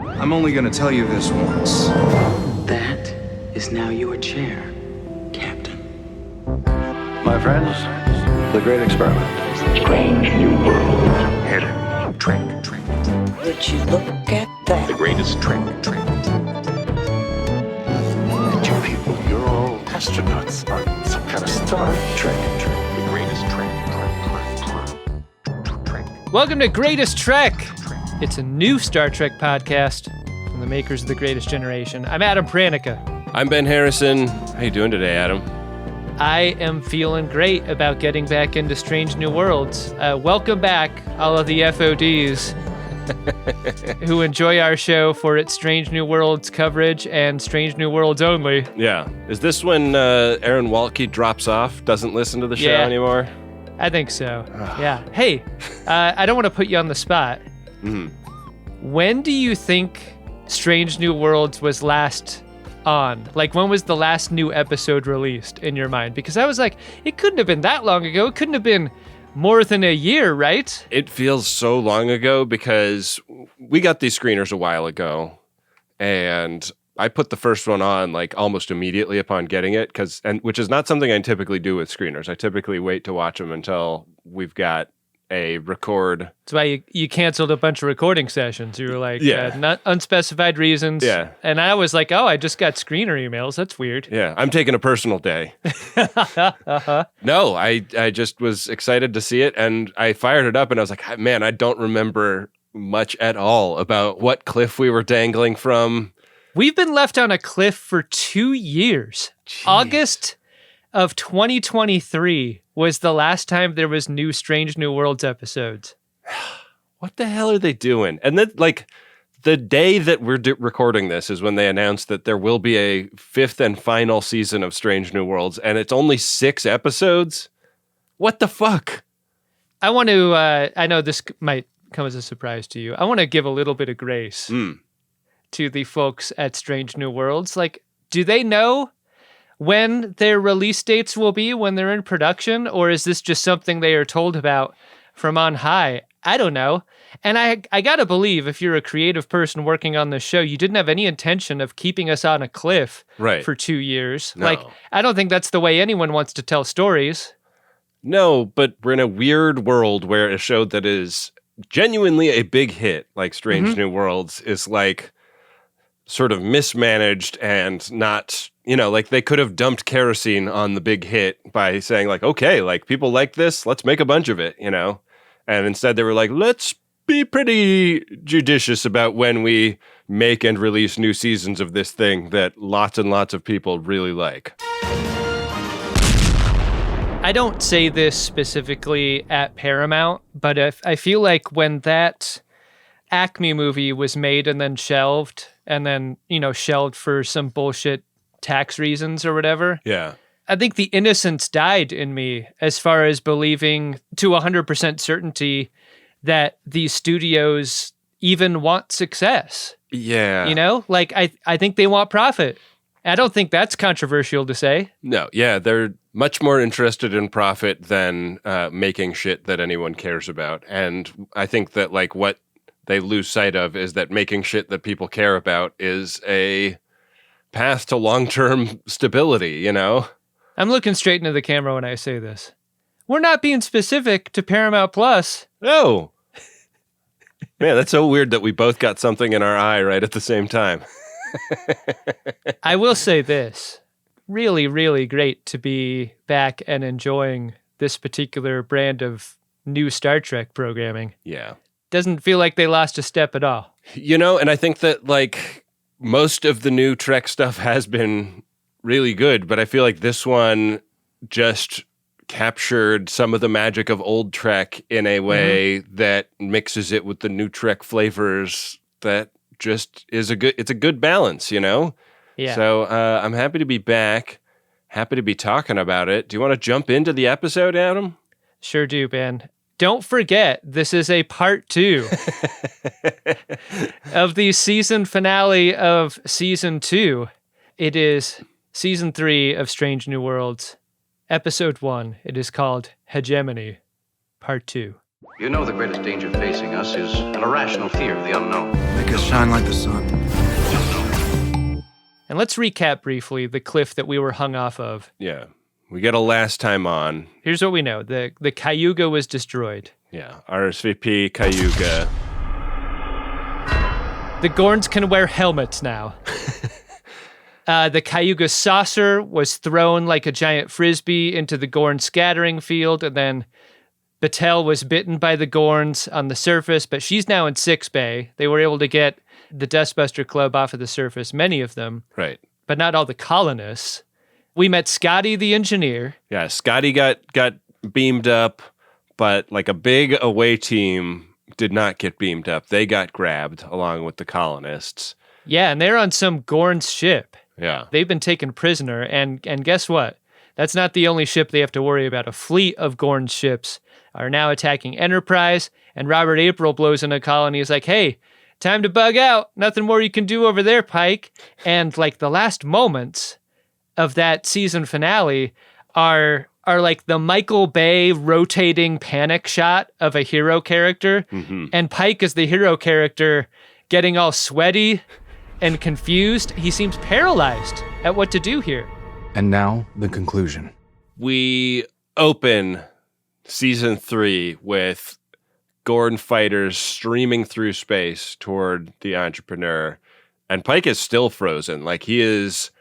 I'm only gonna tell you this once. That is now your chair, Captain. My friends, the great experiment. Strange new world. Hidden trick. Would you look at that? The greatest trick. And you people, you're all astronauts on some kind of Star Trek. The greatest trick. Welcome to Greatest Trek. It's a new Star Trek podcast from the makers of The Greatest Generation. I'm Adam Pranica. I'm Ben Harrison. How you doing today, Adam? I am feeling great about getting back into Strange New Worlds. Welcome back, all of the FODs who enjoy our show for its Strange New Worlds coverage and Strange New Worlds only. Yeah. Is this when Aaron Waltke drops off, doesn't listen to the show anymore? I think so. Yeah. Hey, I don't want to put you on the spot. When do you think Strange New Worlds was last on? Like, when was the last new episode released in your mind? Because I was like, it couldn't have been that long ago. It couldn't have been more than a year, right? It feels so long ago because we got these screeners a while ago, and I put the first one on like almost immediately upon getting it, which is not something I typically do with screeners. I typically wait to watch them until we've got a record. That's why you canceled a bunch of recording sessions. You were like, not unspecified reasons. Yeah. And I was like, oh, I just got screener emails. That's weird. Yeah, I'm taking a personal day. No, I just was excited to see it, and I fired it up, and I was like, man, I don't remember much at all about what cliff we were dangling from. We've been left on a cliff for 2 years. Jeez. August of 2023 was the last time there was new Strange New Worlds episodes. What the hell are they doing? And then, like, the day that we're recording this is when they announced that there will be a 5th and final season of Strange New Worlds, and it's only 6 episodes? What the fuck? I want to, I know this might come as a surprise to you. I want to give a little bit of grace to the folks at Strange New Worlds. Like, do they know when their release dates will be when they're in production, or is this just something they are told about from on high? I don't know. And I gotta believe if you're a creative person working on this show, you didn't have any intention of keeping us on a cliff for 2 years. No. Like, I don't think that's the way anyone wants to tell stories. No, but we're in a weird world where a show that is genuinely a big hit, like Strange New Worlds, is like sort of mismanaged and not, like they could have dumped kerosene on the big hit by saying like, okay, like people like this, let's make a bunch of it, And instead they were like, let's be pretty judicious about when we make and release new seasons of this thing that lots and lots of people really like. I don't say this specifically at Paramount, but I feel like when that Acme movie was made and then shelved, shelved for some bullshit tax reasons or whatever. Yeah. I think the innocence died in me as far as believing to 100% certainty that these studios even want success. Yeah. Like I think they want profit. I don't think that's controversial to say. No, yeah, they're much more interested in profit than making shit that anyone cares about. And I think that like what they lose sight of is that making shit that people care about is a path to long-term stability, I'm looking straight into the camera when I say this. We're not being specific to Paramount Plus. No. Man, that's so weird that we both got something in our eye right at the same time. I will say this. Really, really great to be back and enjoying this particular brand of new Star Trek programming. Yeah. Doesn't feel like they lost a step at all. And I think that like most of the new Trek stuff has been really good, but I feel like this one just captured some of the magic of old Trek in a way that mixes it with the new Trek flavors that just is it's a good balance, Yeah. So I'm happy to be back, happy to be talking about it. Do you want to jump into the episode, Adam? Sure do, Ben. Don't forget, this is a part 2 of the season finale of season 2. It is season 3 of Strange New Worlds, episode 1. It is called Hegemony, part 2. You know the greatest danger facing us is an irrational fear of the unknown. Make us shine like the sun. And let's recap briefly the cliff that we were hung off of. Yeah. We get a last time on. Here's what we know. The Cayuga was destroyed. Yeah. RSVP Cayuga. The Gorns can wear helmets now. The Cayuga saucer was thrown like a giant frisbee into the Gorn scattering field, and then Batel was bitten by the Gorns on the surface, but she's now in sickbay. They were able to get the Dustbuster Club off of the surface, many of them. Right. But not all the colonists. We met Scotty the engineer. Yeah, Scotty got beamed up, but like a big away team did not get beamed up. They got grabbed along with the colonists. Yeah, and they're on some Gorn's ship. Yeah. They've been taken prisoner, and guess what? That's not the only ship they have to worry about. A fleet of Gorn's ships are now attacking Enterprise, and Robert April blows in a call, and he's like, hey, time to bug out. Nothing more you can do over there, Pike. And like the last moments of that season finale are like the Michael Bay rotating panic shot of a hero character, and Pike is the hero character getting all sweaty and confused. He seems paralyzed at what to do here. And now, the conclusion. We open season 3 with Gorn fighters streaming through space toward the Entrepreneur, and Pike is still frozen. Like, he is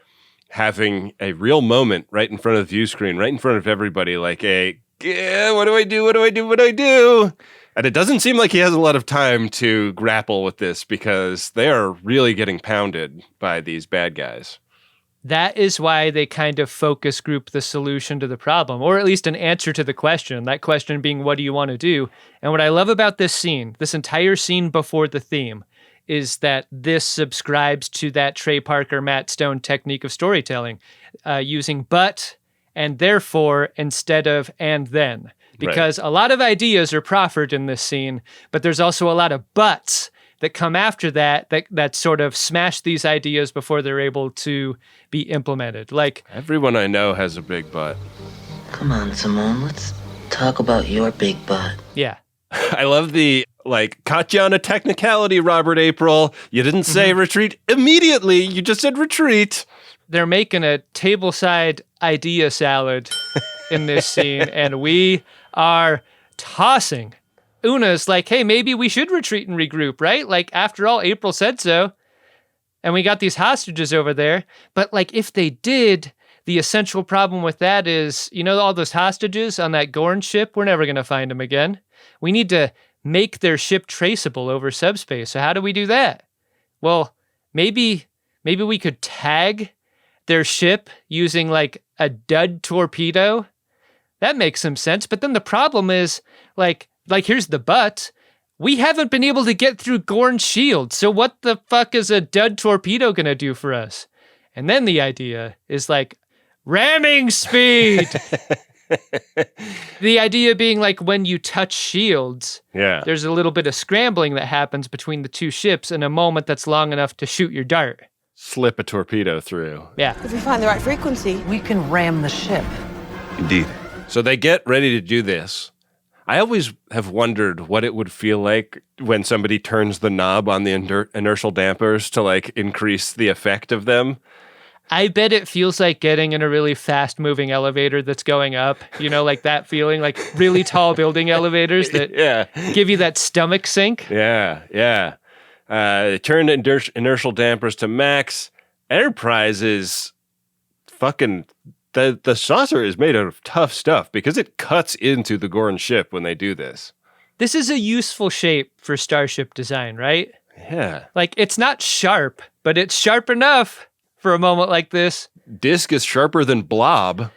having a real moment right in front of the view screen, right in front of everybody, like what do I do? What do I do? What do I do? And it doesn't seem like he has a lot of time to grapple with this because they are really getting pounded by these bad guys. That is why they kind of focus group the solution to the problem, or at least an answer to the question, that question being, what do you want to do? And what I love about this scene, this entire scene before the theme, is that this subscribes to that Trey Parker, Matt Stone technique of storytelling, using but and therefore instead of and then. Because a lot of ideas are proffered in this scene, but there's also a lot of buts that come after that sort of smash these ideas before they're able to be implemented. Like, everyone I know has a big butt. Come on, Simone, let's talk about your big butt. Yeah. I love the, caught you on a technicality, Robert April. You didn't say retreat immediately. You just said retreat. They're making a tableside idea salad in this scene, and we are tossing. Una's like, hey, maybe we should retreat and regroup, right? Like, after all, April said so. And we got these hostages over there. But, if they did, the essential problem with that is, all those hostages on that Gorn ship, we're never going to find them again. We need to make their ship traceable over subspace. So how do we do that? Well, maybe we could tag their ship using, a dud torpedo. That makes some sense. But then the problem is, here's the but. We haven't been able to get through Gorn's shield. So what the fuck is a dud torpedo going to do for us? And then the idea is ramming speed. The idea being when you touch shields, there's a little bit of scrambling that happens between the two ships in a moment that's long enough to shoot your dart. Slip a torpedo through. Yeah. If we find the right frequency, We can ram the ship. Indeed. So they get ready to do this. I always have wondered what it would feel like when somebody turns the knob on the inertial dampers to increase the effect of them. I bet it feels like getting in a really fast moving elevator that's going up, that feeling, really tall building elevators that give you that stomach sink. Yeah. They turn inertial dampers to max. Enterprise is fucking... The saucer is made out of tough stuff because it cuts into the Gorn ship when they do this. This is a useful shape for starship design, right? Yeah. It's not sharp, but it's sharp enough for a moment like this. Disc is sharper than blob.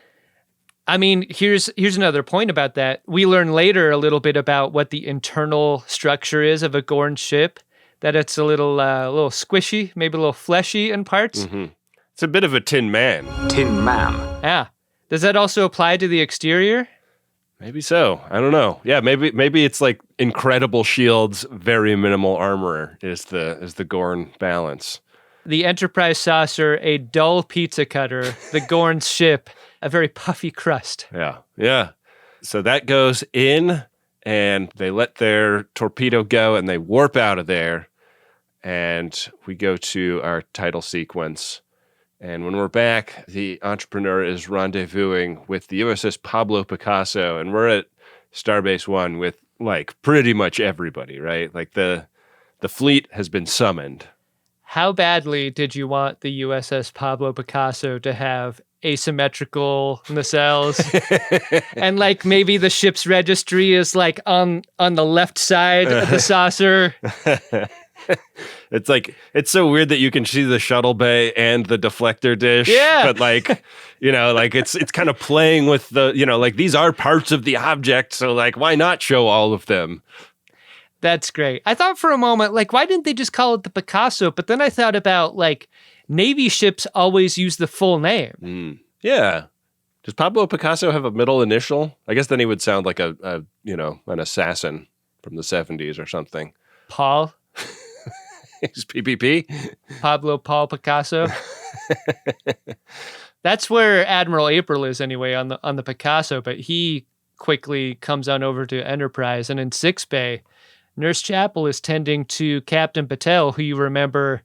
I mean, here's another point about that. We learn later a little bit about what the internal structure is of a Gorn ship, that it's a little squishy, maybe a little fleshy in parts. Mm-hmm. It's a bit of a Tin Man. Tin Man. Yeah. Does that also apply to the exterior? Maybe so. I don't know. Yeah, maybe it's incredible shields, very minimal armor is the Gorn balance. The Enterprise saucer, a dull pizza cutter. The Gorn ship, a very puffy crust. Yeah. So that goes in, and they let their torpedo go and they warp out of there. And we go to our title sequence. And when we're back, the Entrepreneur is rendezvousing with the USS Pablo Picasso, and we're at Starbase One with like pretty much everybody, right? Like the fleet has been summoned. How badly did you want the USS Pablo Picasso to have asymmetrical nacelles? And like maybe the ship's registry is like on the left side of the saucer. It's like, it's so weird that you can see the shuttle bay and the deflector dish. Yeah. But like, you know, like it's kind of playing with the, you know, like these are parts of the object. So like, why not show all of them? That's great. I thought for a moment, like, why didn't they just call it the Picasso? But then I thought about like Navy ships always use the full name. Yeah. Does Pablo Picasso have a middle initial? I guess then he would sound like a you know, an assassin from the 70s or something. Paul. He's PPP. Pablo Paul Picasso. That's where Admiral April is anyway on the Picasso, but he quickly comes on over to Enterprise. And in sickbay, Nurse Chapel is tending to Captain Batel, who you remember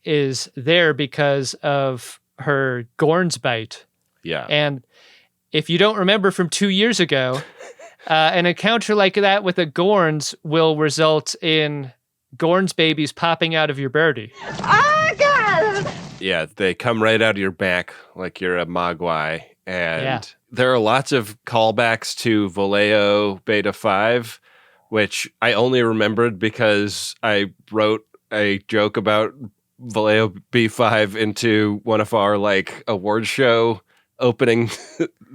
is there because of her Gorn's bite. Yeah. And if you don't remember from 2 years ago, an encounter like that with a Gorn's will result in Gorn's babies popping out of your birdie. Oh, God! Yeah, they come right out of your back like you're a mogwai. And there are lots of callbacks to Valeo Beta V, which I only remembered because I wrote a joke about Valeo B5 into one of our like award show opening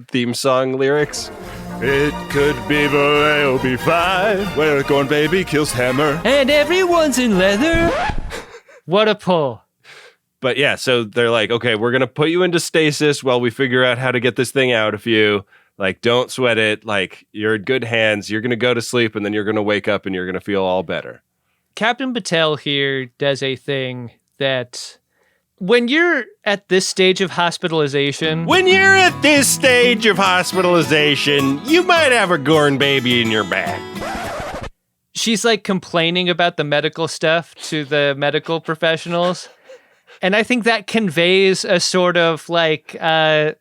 theme song lyrics. It could be Valeo B5, where a Gorn baby kills Hammer. And everyone's in leather. What a pull. But yeah, so they're like, okay, we're going to put you into stasis while we figure out how to get this thing out of you. Like, don't sweat it. Like, you're in good hands. You're going to go to sleep, and then you're going to wake up, and you're going to feel all better. Captain Batel here does a thing that when you're at this stage of hospitalization... When you're at this stage of hospitalization, you might have a Gorn baby in your back. She's like complaining about the medical stuff to the medical professionals. And I think that conveys a sort of like, I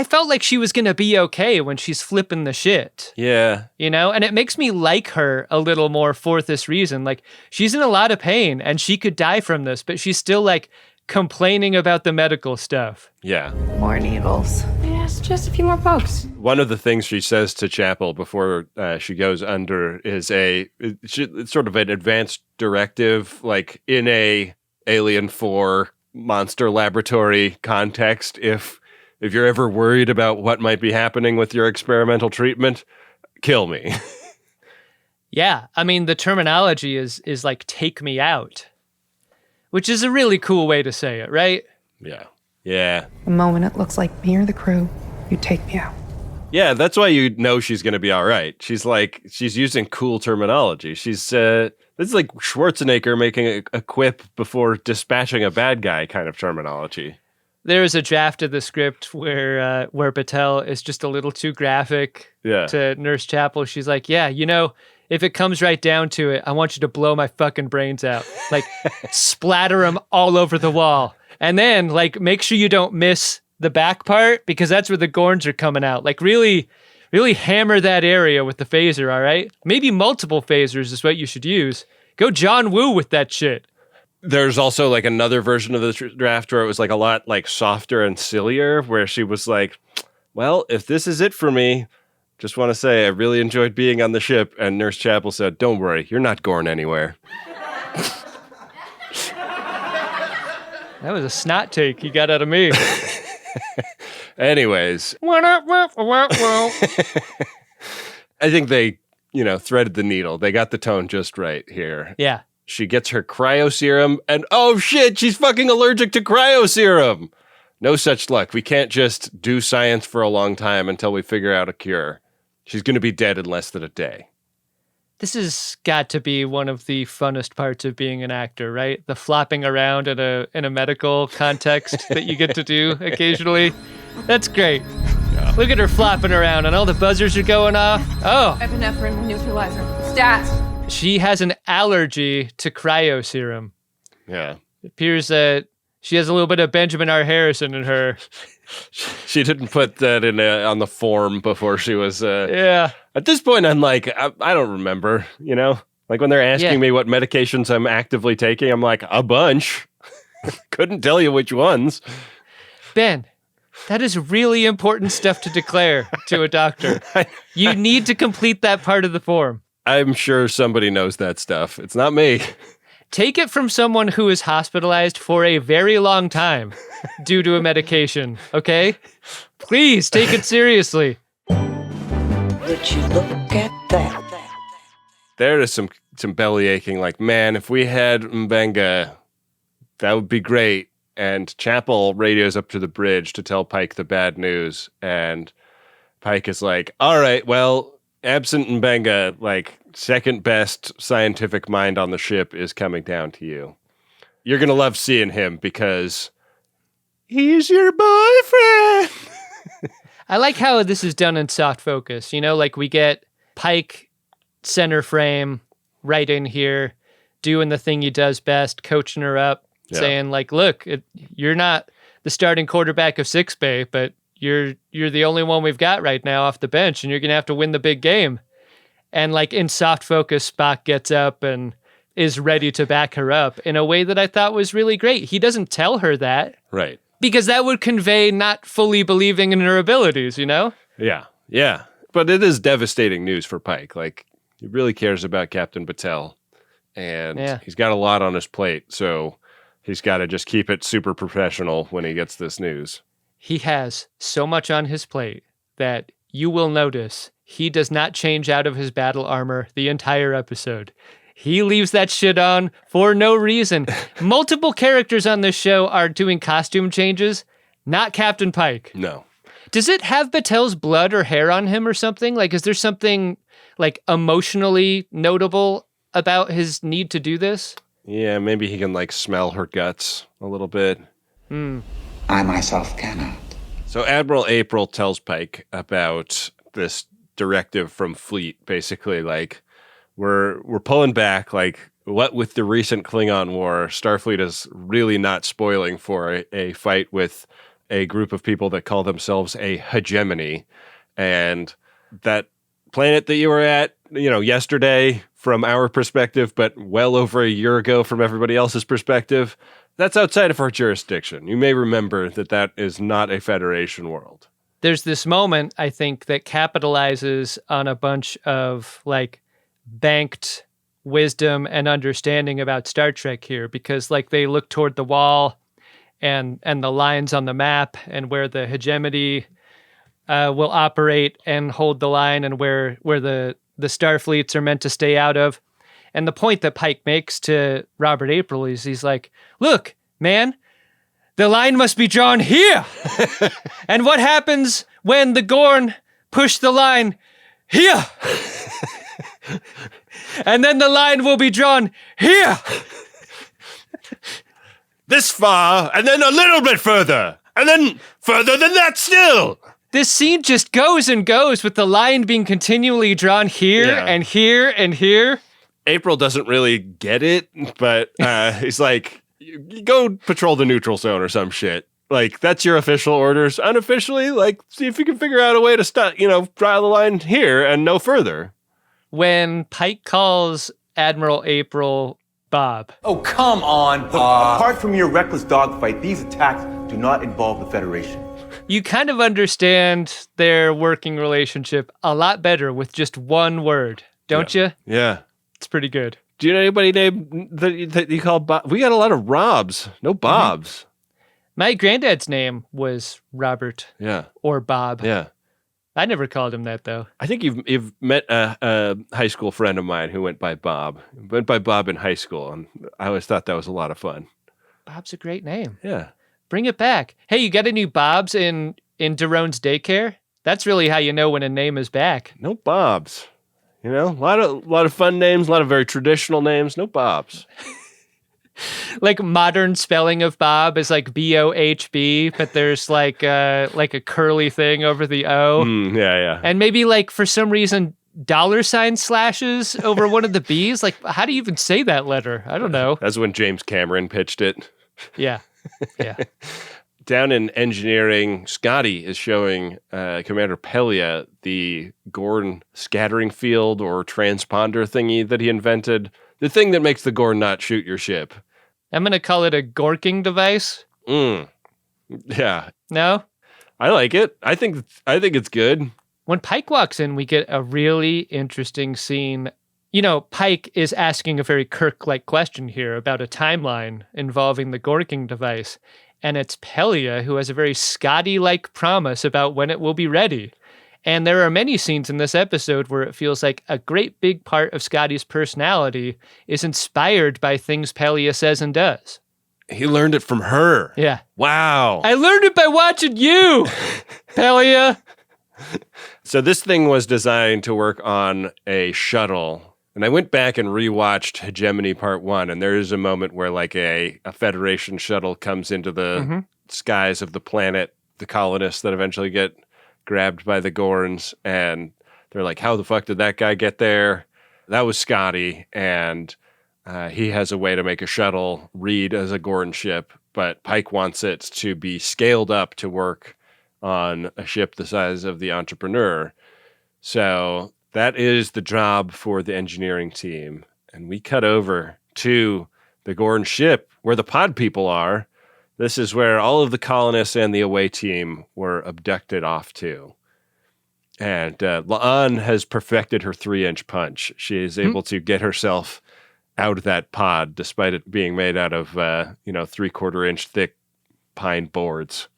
felt like she was going to be okay when she's flipping the shit. Yeah. You know, and it makes me like her a little more for this reason. Like, she's in a lot of pain and she could die from this, but she's still like complaining about the medical stuff. Yeah. More needles. Yes, just a few more pokes. One of the things she says to Chapel before she goes under is it's sort of an advanced directive, like in a Alien 4 monster laboratory context. If you're ever worried about what might be happening with your experimental treatment, kill me. Yeah, I mean, the terminology is like, take me out. Which is a really cool way to say it, right? Yeah. Yeah. The moment it looks like me or the crew, you take me out. Yeah, that's why you know she's going to be all right. She's using cool terminology. This is like Schwarzenegger making a quip before dispatching a bad guy kind of terminology. There is a draft of the script where Batel is just a little too graphic to Nurse Chapel. She's like, yeah, you know, if it comes right down to it, I want you to blow my fucking brains out. Like, splatter them all over the wall. And then, like, make sure you don't miss the back part, because that's where the Gorns are coming out. Like, really, really hammer that area with the phaser, all right? Maybe multiple phasers is what you should use. Go John Woo with that shit. There's also, like, another version of the draft where it was, like, a lot, like, softer and sillier, where she was like, well, if this is it for me... Just want to say I really enjoyed being on the ship. And Nurse Chapel said, don't worry, you're not Gorn anywhere. That was a snot take you got out of me. Anyways. I think they, threaded the needle. They got the tone just right here. Yeah. She gets her cryo serum and oh shit, she's fucking allergic to cryo serum. No such luck. We can't just do science for a long time until we figure out a cure. She's going to be dead in less than a day. This has got to be one of the funnest parts of being an actor, right? The flopping around in a medical context that you get to do occasionally. That's great. Yeah. Look at her flopping around and all the buzzers are going off. Oh, Epinephrine neutralizer. Stats. she has an allergy to cryo serum. Yeah. It appears that she has a little bit of Benjamin R. Harrison in her. She didn't put that in on the form before she was... Yeah. At this point, I'm like, I don't remember, you know? Like when they're asking me what medications I'm actively taking, I'm like, a bunch. Couldn't tell you which ones. Ben, that is really important stuff to declare to a doctor. You need to complete that part of the form. I'm sure somebody knows that stuff. It's not me. Take it from someone who is hospitalized for a very long time due to a medication, okay? Please take it seriously. Would you look at that? There is some belly aching, like, man, if we had Mbenga, that would be great. And Chapel radios up to the bridge to tell Pike the bad news. And Pike is like, all right, well, absent Mbenga, like, second best scientific mind on the ship is coming down to you. You're going to love seeing him because he's your boyfriend. I like how this is done in soft focus. You know, like we get Pike center frame right in here doing the thing he does best, coaching her up, saying like, look, you're not the starting quarterback of 6 Bay, but you're the only one we've got right now off the bench, and you're going to have to win the big game. And like in soft focus, Spock gets up and is ready to back her up in a way that I thought was really great. He doesn't tell her that. Right. Because that would convey not fully believing in her abilities, you know? Yeah. Yeah. But it is devastating news for Pike. Like, he really cares about Captain Batel. And he's got a lot on his plate, so he's got to just keep it super professional when he gets this news. He has so much on his plate that you will notice he does not change out of his battle armor the entire episode. He leaves that shit on for no reason. Multiple characters on this show are doing costume changes, not Captain Pike. No. Does it have Batel's blood or hair on him or something? Like, is there something like emotionally notable about his need to do this? Yeah, maybe he can like smell her guts a little bit. I myself cannot. So Admiral April tells Pike about this directive from Fleet, basically like we're pulling back. Like, what with the recent Klingon war, Starfleet is really not spoiling for a fight with a group of people that call themselves a hegemony. And that planet that you were at, you know, yesterday from our perspective, but well over a year ago from everybody else's perspective, that's outside of our jurisdiction. You may remember that is not a Federation world. There's this moment, I think, that capitalizes on a bunch of like banked wisdom and understanding about Star Trek here, because like they look toward the wall and the lines on the map and where the hegemony will operate and hold the line and where the Starfleets are meant to stay out of. And the point that Pike makes to Robert April is he's like, look, man, the line must be drawn here. And what happens when the Gorn push the line here? And then the line will be drawn here. This far, and then a little bit further, and then further than that still. This scene just goes and goes with the line being continually drawn here and here and here. April doesn't really get it, but he's like, you go patrol the neutral zone or some shit. Like, that's your official orders. Unofficially, like, see if you can figure out a way to draw the line here and no further. When Pike calls Admiral April Bob. Oh, come on, Bob. Apart from your reckless dogfight, these attacks do not involve the Federation. You kind of understand their working relationship a lot better with just one word, don't you? Yeah. It's pretty good. Do you know anybody named that you call Bob? We got a lot of Robs, no Bobs. Mm-hmm. My granddad's name was Robert. Yeah. Or Bob. Yeah. I never called him that, though. I think you've met a high school friend of mine who went by Bob. Went by Bob in high school, and I always thought that was a lot of fun. Bob's a great name. Yeah. Bring it back. Hey, you got any Bobs in Darone's daycare? That's really how you know when a name is back. No Bobs. You know, a lot of fun names, a lot of very traditional names. No Bobs. Like modern spelling of Bob is like BOHB, but there's like a curly thing over the O. Yeah. And maybe like for some reason $ slashes over one of the B's. Like, how do you even say that letter? I don't know. That's when James Cameron pitched it. Yeah. Down in engineering, Scotty is showing Commander Pelia the Gorn scattering field or transponder thingy that he invented. The thing that makes the Gorn not shoot your ship. I'm going to call it a gorking device. Yeah. No? I like it. I think it's good. When Pike walks in, we get a really interesting scene. You know, Pike is asking a very Kirk-like question here about a timeline involving the gorking device. And it's Pelia who has a very Scotty-like promise about when it will be ready. And there are many scenes in this episode where it feels like a great big part of Scotty's personality is inspired by things Pelia says and does. He learned it from her. Yeah. Wow. I learned it by watching you, Pelia. So this thing was designed to work on a shuttle. And I went back and rewatched Hegemony Part 1, and there is a moment where like a Federation shuttle comes into the skies of the planet, the colonists that eventually get grabbed by the Gorns, and they're like, how the fuck did that guy get there? That was Scotty, and he has a way to make a shuttle read as a Gorn ship, but Pike wants it to be scaled up to work on a ship the size of the Entrepreneur. So that is the job for the engineering team. And we cut over to the Gorn ship where the pod people are. This is where all of the colonists and the away team were abducted off to. And La'an has perfected her 3-inch punch. She is able to get herself out of that pod despite it being made out of, 3/4-inch thick pine boards.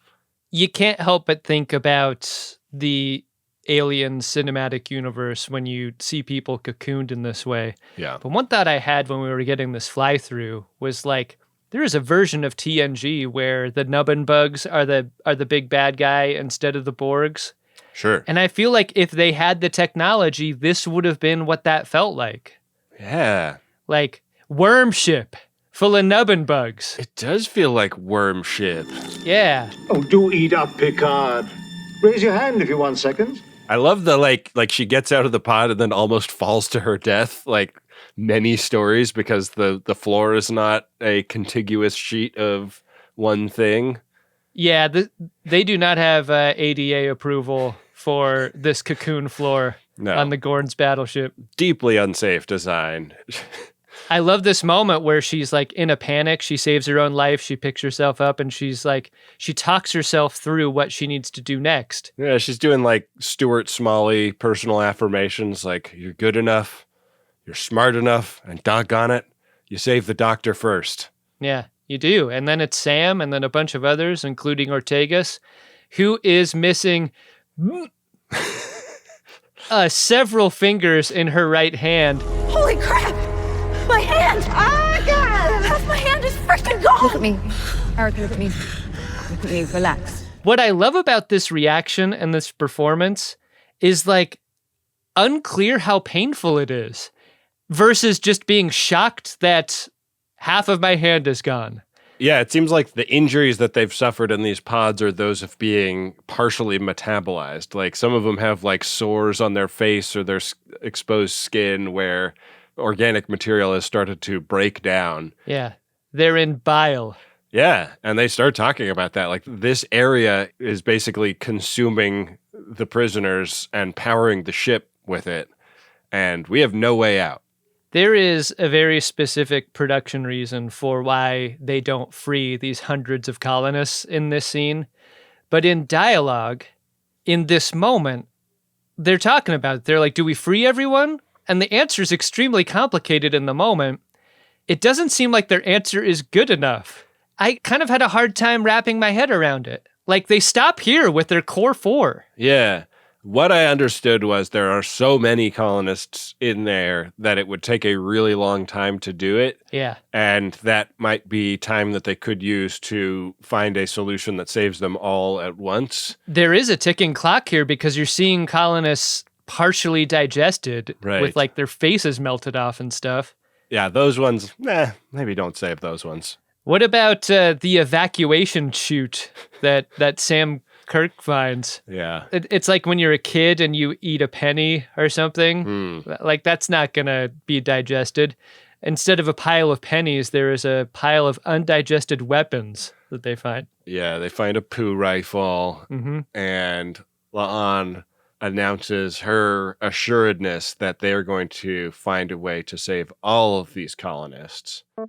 You can't help but think about the Alien cinematic universe when you see people cocooned in this way. Yeah. But one thought I had when we were getting this fly through was like, there is a version of TNG where the nubbin bugs are the big bad guy instead of the Borgs. Sure. And I feel like if they had the technology, this would have been what that felt like. Yeah. Like worm ship full of nubbin bugs. It does feel like worm ship. Yeah. Oh, do eat up, Picard. Raise your hand if you want seconds. I love the like she gets out of the pod and then almost falls to her death, like many stories, because the floor is not a contiguous sheet of one thing. Yeah, they do not have ADA approval for this cocoon floor on the Gorn's battleship. Deeply unsafe design. I love this moment where she's like in a panic. She saves her own life. She picks herself up and she's like, she talks herself through what she needs to do next. Yeah, she's doing like Stuart Smalley personal affirmations like, you're good enough, you're smart enough, and doggone it, you save the doctor first. Yeah, you do. And then it's Sam and then a bunch of others, including Ortegas, who is missing several fingers in her right hand. Holy crap! My hand! Oh, God! Half my hand is freaking gone! Look at me. Eric, look at me. Look at me. Relax. What I love about this reaction and this performance is like unclear how painful it is versus just being shocked that half of my hand is gone. Yeah, it seems like the injuries that they've suffered in these pods are those of being partially metabolized. Like some of them have like sores on their face or their exposed skin where organic material has started to break down. Yeah, they're in bile. Yeah, and they start talking about that. Like this area is basically consuming the prisoners and powering the ship with it, and we have no way out. There is a very specific production reason for why they don't free these hundreds of colonists in this scene. But in dialogue, in this moment, they're talking about it. They're like, do we free everyone? And the answer is extremely complicated in the moment. It doesn't seem like their answer is good enough. I kind of had a hard time wrapping my head around it. Like, they stop here with their core 4. Yeah. What I understood was there are so many colonists in there that it would take a really long time to do it. Yeah. And that might be time that they could use to find a solution that saves them all at once. There is a ticking clock here because you're seeing colonists partially digested with like their faces melted off and stuff. Yeah, those ones, maybe don't save those ones. What about the evacuation chute that Sam Kirk finds? Yeah. It's like when you're a kid and you eat a penny or something. Like, that's not going to be digested. Instead of a pile of pennies, there is a pile of undigested weapons that they find. Yeah, they find a poo rifle, Mm-hmm. and La'an announces her assuredness that they are going to find a way to save all of these colonists. The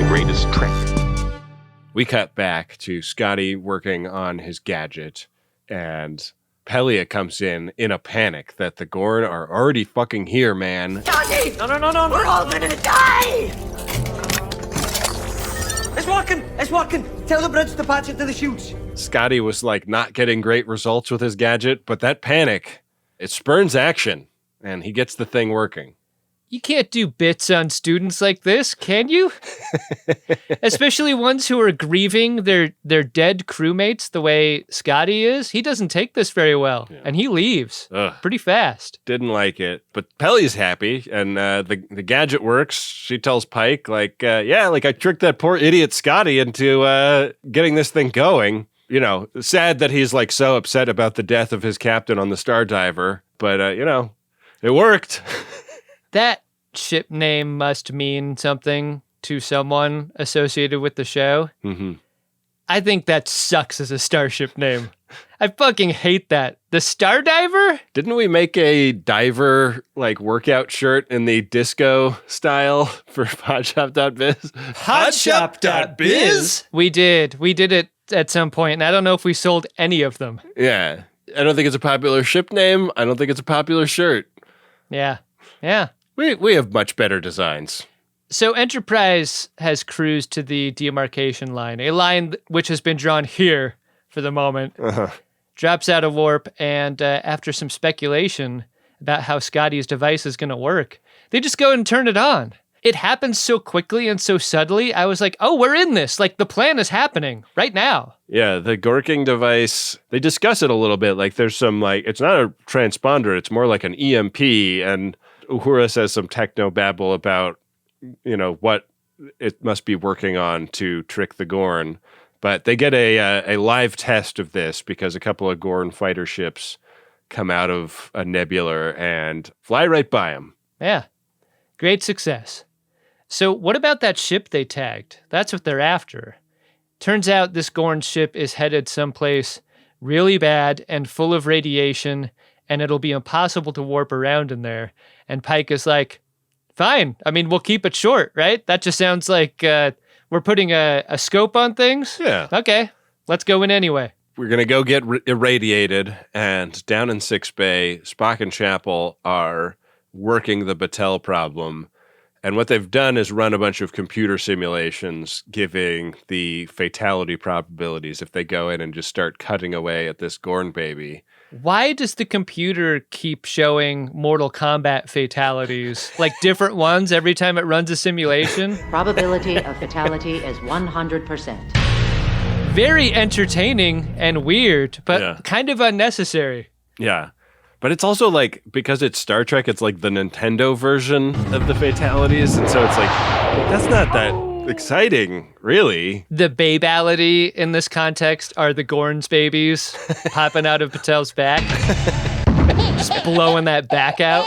greatest trick. We cut back to Scotty working on his gadget, and Pelia comes in a panic that the Gorn are already fucking here, man. Scotty! No, we're all gonna die! It's working! Tell the bridge to patch it to the chutes. Scotty was like not getting great results with his gadget, but that panic, it spurns action, and he gets the thing working. You can't do bits on students like this, can you? Especially ones who are grieving their dead crewmates the way Scotty is. He doesn't take this very well, and he leaves pretty fast. Didn't like it, but Pelia's happy, and the gadget works. She tells Pike, I tricked that poor idiot Scotty into getting this thing going. You know, sad that he's like so upset about the death of his captain on the Star Diver, but it worked. That ship name must mean something to someone associated with the show. Mm-hmm. I think that sucks as a starship name. I fucking hate that. The Star Diver? Didn't we make a diver workout shirt in the disco style for hotshop.biz? Hotshop.biz? We did it at some point, and I don't know if we sold any of them. Yeah. I don't think it's a popular ship name. I don't think it's a popular shirt. Yeah. We have much better designs. So Enterprise has cruised to the demarcation line, a line which has been drawn here for the moment, drops out of warp, and after some speculation about how Scotty's device is going to work, they just go and turn it on. It happens so quickly and so subtly, I was like, oh, we're in this. Like, the plan is happening right now. Yeah, the Gorking device, they discuss it a little bit. Like, there's some, it's not a transponder, it's more like an EMP, and Uhura says some techno-babble about, what it must be working on to trick the Gorn. But they get a live test of this because a couple of Gorn fighter ships come out of a nebula and fly right by them. Yeah, great success. So what about that ship they tagged? That's what they're after. Turns out this Gorn ship is headed someplace really bad and full of radiation, and it'll be impossible to warp around in there. And Pike is like, fine. I mean, we'll keep it short, right? That just sounds like we're putting a scope on things. Yeah. Okay, let's go in anyway. We're going to go get irradiated, and down in Six Bay, Spock and Chapel are working the Batel problem. And what they've done is run a bunch of computer simulations giving the fatality probabilities if they go in and just start cutting away at this Gorn baby. Why does the computer keep showing Mortal Kombat fatalities, like different ones every time it runs a simulation? Probability of fatality is 100%. Very entertaining and weird, but kind of unnecessary. Yeah. But it's also because it's Star Trek, it's like the Nintendo version of the fatalities. And so it's that's not that exciting, really. The babality in this context are the Gorn's babies popping out of Patel's back. Just blowing that back out.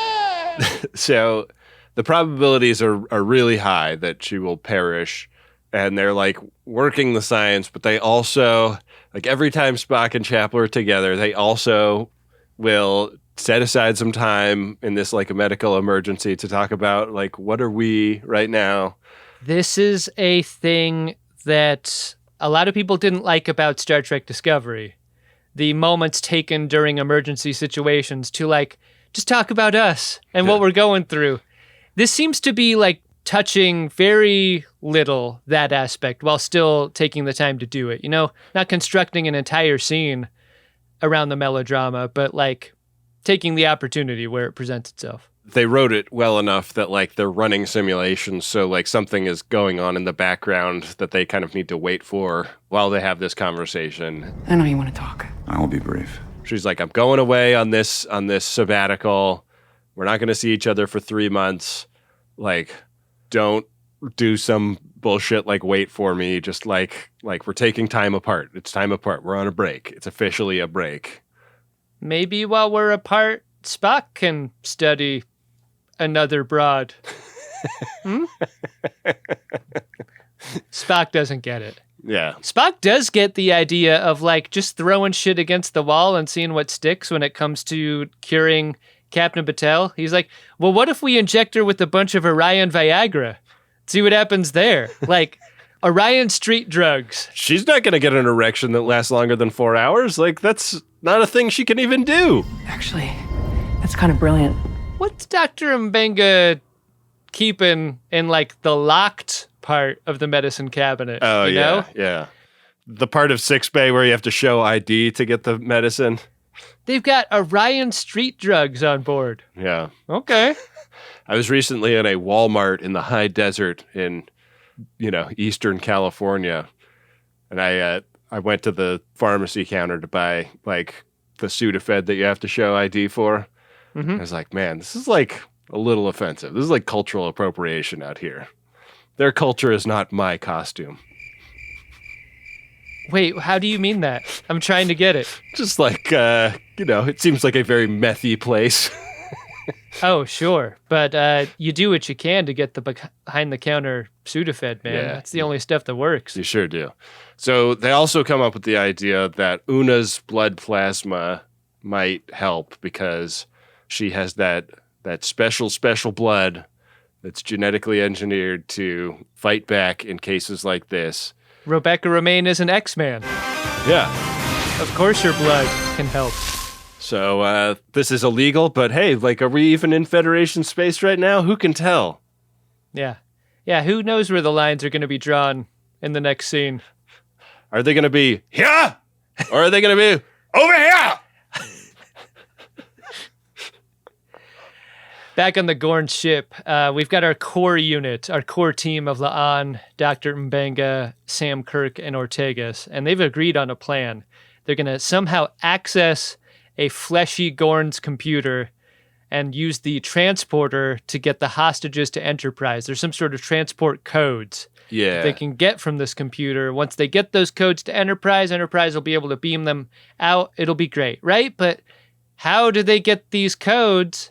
So the probabilities are really high that she will perish. And they're working the science, but they also, every time Spock and Chapel are together, they also will set aside some time in this a medical emergency to talk about what are we right now. This is a thing that a lot of people didn't like about Star Trek Discovery. The moments taken during emergency situations to just talk about us and what we're going through. This seems to be touching very little that aspect while still taking the time to do it. Not constructing an entire scene around the melodrama, but taking the opportunity where it presents itself. They wrote it well enough that they're running simulations, so something is going on in the background that they kind of need to wait for while they have this conversation. I know you want to talk. I will be brief. She's like, I'm going away on this sabbatical. We're not going to see each other for 3 months. Like, don't do some bullshit like wait for me. Just like we're taking time apart. It's time apart. We're on a break. It's officially a break. Maybe while we're apart, Spock can study another broad. Spock doesn't get it. Yeah. Spock does get the idea of like just throwing shit against the wall and seeing what sticks when it comes to curing Captain Batel. He's like, well, what if we inject her with a bunch of Orion Viagra? See what happens there. Like Orion street drugs. She's not going to get an erection that lasts longer than 4 hours. Like, that's not a thing she can even do. Actually, that's kind of brilliant. What's Dr. Mbenga keeping in like the locked part of the medicine cabinet? Oh, you yeah, know? yeah. The part of sickbay where you have to show ID to get the medicine. They've got Orion street drugs on board. Yeah. Okay. I was recently in a Walmart in the high desert in, Eastern California. And I went to the pharmacy counter to buy like the Sudafed that you have to show ID for. Mm-hmm. I was like, man, this is like a little offensive. This is like cultural appropriation out here. Their culture is not my costume. Wait, how do you mean that? I'm trying to get it. Just like, it seems like a very methy place. Oh, sure. But you do what you can to get the behind-the-counter Sudafed, man. Yeah. That's the only stuff that works. You sure do. So they also come up with the idea that Una's blood plasma might help because she has that special blood that's genetically engineered to fight back in cases like this. Rebecca Romaine is an X-Man. Yeah. Of course your blood can help. So this is illegal, but hey, like, are we even in Federation space right now? Who can tell? Yeah. Yeah, who knows where the lines are going to be drawn in the next scene? Are they going to be here? Or are they going to be over here? Back on the Gorn ship, we've got our core unit, our core team of La'an, Dr. Mbenga, Sam Kirk, and Ortegas, and they've agreed on a plan. They're going to somehow access a fleshy Gorn's computer and use the transporter to get the hostages to Enterprise. There's some sort of transport codes that they can get from this computer. Once they get those codes to Enterprise, Enterprise will be able to beam them out. It'll be great, right? But how do they get these codes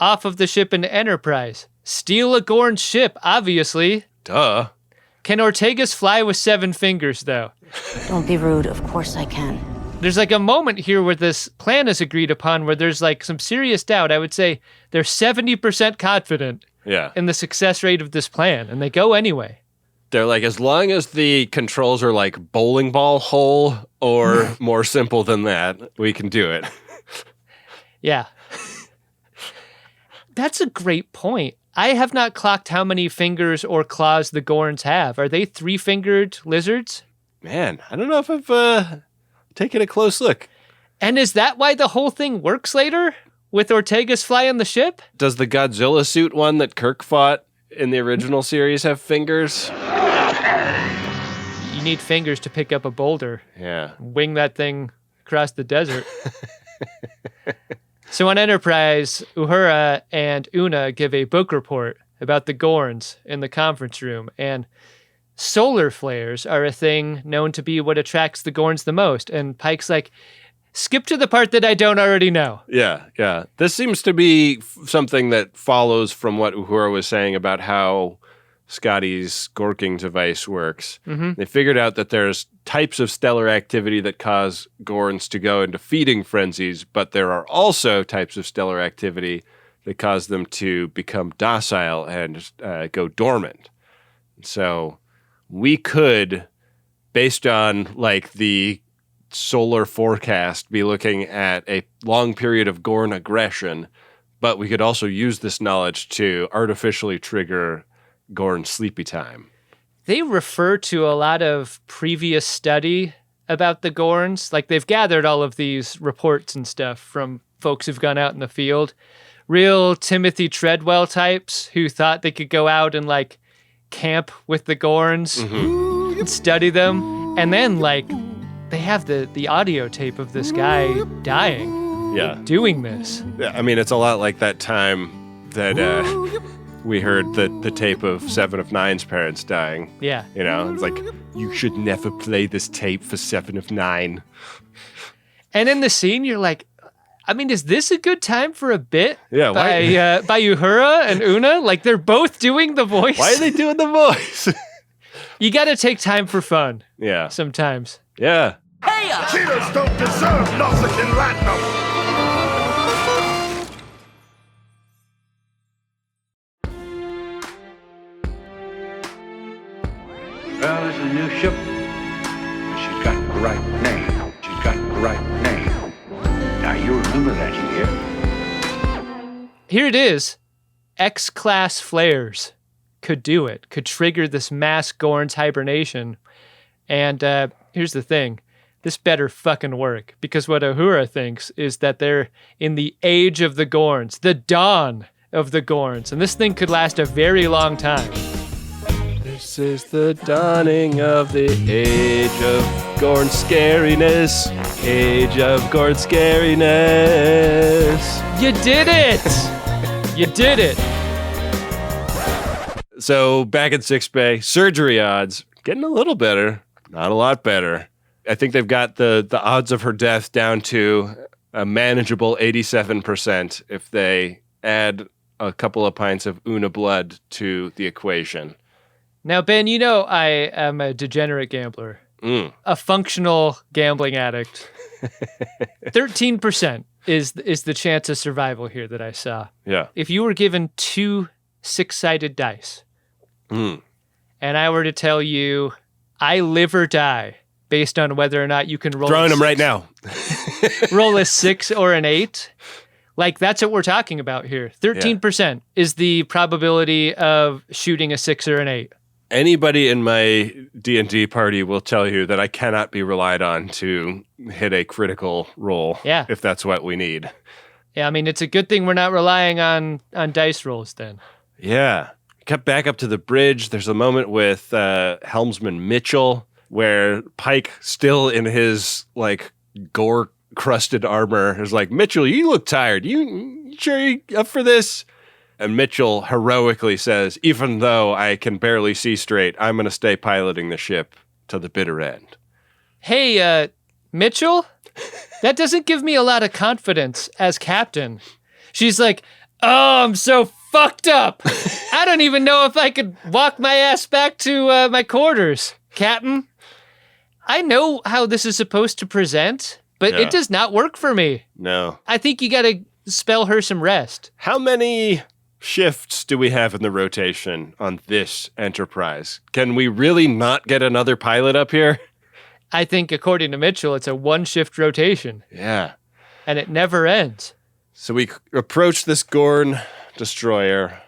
off of the ship into Enterprise? Steal a Gorn ship, obviously. Duh. Can Ortegas fly with 7 fingers, though? Don't be rude. Of course I can. There's like a moment here where this plan is agreed upon where there's like some serious doubt. I would say they're 70% confident in the success rate of this plan, and they go anyway. They're like, as long as the controls are like bowling ball hole or more simple than that, we can do it. Yeah. That's a great point. I have not clocked how many fingers or claws the Gorns have. Are they 3-fingered lizards? Man, I don't know if I've taken a close look. And is that why the whole thing works later? With Ortegas flying the ship? Does the Godzilla suit one that Kirk fought in the original series have fingers? You need fingers to pick up a boulder. Yeah. Wing that thing across the desert. So on Enterprise, Uhura and Una give a book report about the Gorns in the conference room, and solar flares are a thing known to be what attracts the Gorns the most. And Pike's like, skip to the part that I don't already know. Yeah. This seems to be something that follows from what Uhura was saying about how Scotty's Gorking device works. Mm-hmm. They figured out that there's types of stellar activity that cause Gorns to go into feeding frenzies, but there are also types of stellar activity that cause them to become docile and go dormant. So we could, based on like the solar forecast, be looking at a long period of Gorn aggression, but we could also use this knowledge to artificially trigger Gorn sleepy time. They refer to a lot of previous study about the Gorns. Like they've gathered all of these reports and stuff from folks who've gone out in the field. Real Timothy Treadwell types who thought they could go out and like camp with the Gorns and study them. And then like they have the audio tape of this guy dying. Yeah. Doing this. Yeah, I mean, it's a lot like that time that we heard the tape of 7 of 9's parents dying. Yeah. You know, it's like, you should never play this tape for 7 of 9. And in the scene, you're like, I mean, is this a good time for a bit? Yeah, by Uhura and Una? Like, they're both doing the voice. Why are they doing the voice? You got to take time for fun. Yeah. Sometimes. Yeah. Hey! Cheaters don't deserve Nausicaan Latinum! Well, there's a new ship. She's got the right name. She's got the right name. Now, you remember that, you hear? Here it is. X-class flares could do it, could trigger this mass Gorn's hibernation. And here's the thing. This better fucking work, because what Uhura thinks is that they're in the age of the Gorns, the dawn of the Gorns, and this thing could last a very long time. This is the dawning of the age of Gorn scariness. Age of Gorn scariness. You did it! You did it! So back in 6 Bay, surgery odds getting a little better, not a lot better. I think they've got the odds of her death down to a manageable 87% if they add a couple of pints of Una blood to the equation. Now, Ben, you know I am a degenerate gambler, a functional gambling addict. 13% is the chance of survival here that I saw. Yeah. If you were given 2 6-sided dice, and I were to tell you, I live or die based on whether or not you can roll. Throwing them right now. Roll a 6 or an 8. Like, that's what we're talking about here. 13% is the probability of shooting a 6 or an 8. Anybody in my D&D party will tell you that I cannot be relied on to hit a critical roll. Yeah. If that's what we need. Yeah, I mean, it's a good thing we're not relying on dice rolls then. Yeah. Cut back up to the bridge. There's a moment with helmsman Mitchell where Pike, still in his like gore-crusted armor, is like, Mitchell, you look tired. You sure you up for this? And Mitchell heroically says, even though I can barely see straight, I'm going to stay piloting the ship to the bitter end. Hey, Mitchell, that doesn't give me a lot of confidence as captain. She's like, oh, I'm so fucked up. I don't even know if I could walk my ass back to my quarters, Captain. I know how this is supposed to present, but it does not work for me. No. I think you got to spell her some rest. How many shifts do we have in the rotation on this Enterprise? Can we really not get another pilot up here? I think, according to Mitchell, it's a 1-shift rotation. Yeah. And it never ends. So we approach this Gorn destroyer.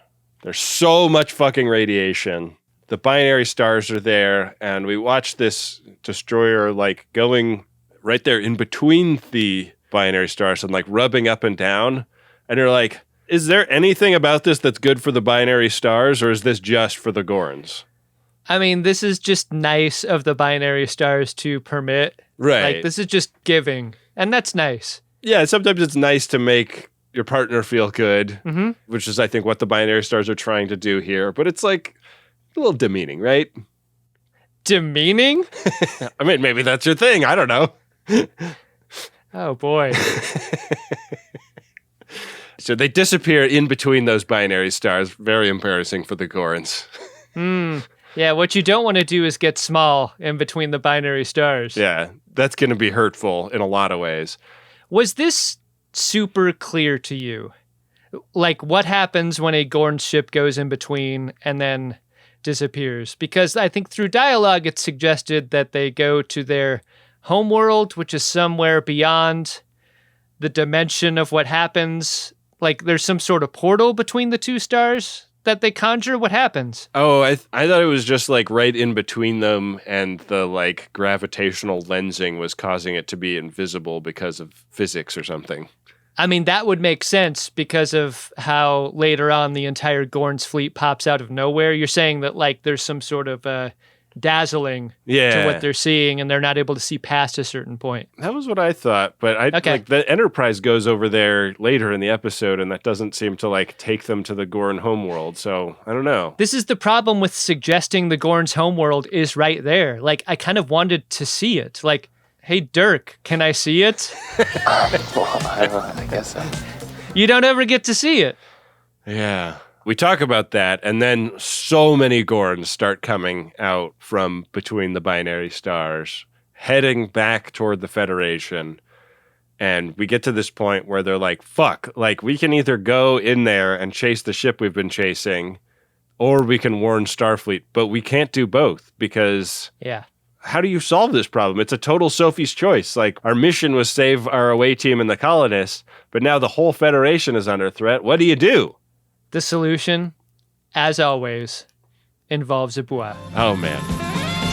There's so much fucking radiation. The binary stars are there, and we watch this destroyer like going right there in between the binary stars and like rubbing up and down. And you're like, is there anything about this that's good for the binary stars, or is this just for the Gorns? I mean, this is just nice of the binary stars to permit. Right. Like, this is just giving, and that's nice. Yeah, sometimes it's nice to make your partner feel good, which is, I think, what the binary stars are trying to do here. But it's like a little demeaning, right? Demeaning? I mean, maybe that's your thing. I don't know. Oh, boy. So they disappear in between those binary stars. Very embarrassing for the Gorns. Yeah, what you don't want to do is get small in between the binary stars. Yeah, that's going to be hurtful in a lot of ways. Was this super clear to you? Like, what happens when a Gorn ship goes in between and then disappears? Because I think through dialogue, it's suggested that they go to their homeworld, which is somewhere beyond the dimension of what happens. Like, there's some sort of portal between the two stars that they conjure. What happens? Oh, I thought it was just like right in between them, and the like gravitational lensing was causing it to be invisible because of physics or something. I mean, that would make sense because of how later on the entire Gorn's fleet pops out of nowhere. You're saying that like there's some sort of dazzling Yeah. to what they're seeing, and they're not able to see past a certain point. That was what I thought, but like the Enterprise goes over there later in the episode, and that doesn't seem to like take them to the Gorn homeworld. So I don't know. This is the problem with suggesting the Gorn's homeworld is right there. Like, I kind of wanted to see it. Like, hey, Dirk, can I see it? I guess so. You don't ever get to see it. Yeah. We talk about that, and then so many Gorns start coming out from between the binary stars, heading back toward the Federation. And we get to this point where they're like, fuck, like we can either go in there and chase the ship we've been chasing, or we can warn Starfleet, but we can't do both because how do you solve this problem? It's a total Sophie's choice. Like, our mission was save our away team and the colonists, but now the whole Federation is under threat. What do you do? The solution, as always, involves a buoy. Oh, man.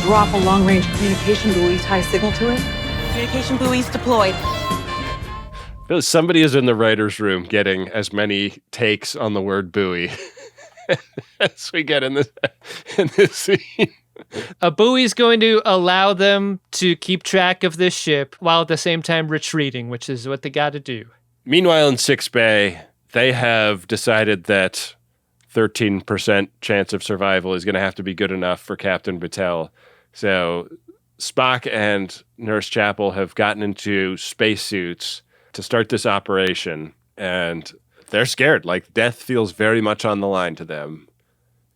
Drop a long-range communication buoy, tie signal to it. Communication buoys deployed. I feel like somebody is in the writer's room getting as many takes on the word buoy as we get in this scene. A buoy is going to allow them to keep track of this ship while at the same time retreating, which is what they got to do. Meanwhile, in Six Bay, they have decided that 13% chance of survival is going to have to be good enough for Captain Batel. So Spock and Nurse Chapel have gotten into spacesuits to start this operation, and they're scared. Like, death feels very much on the line to them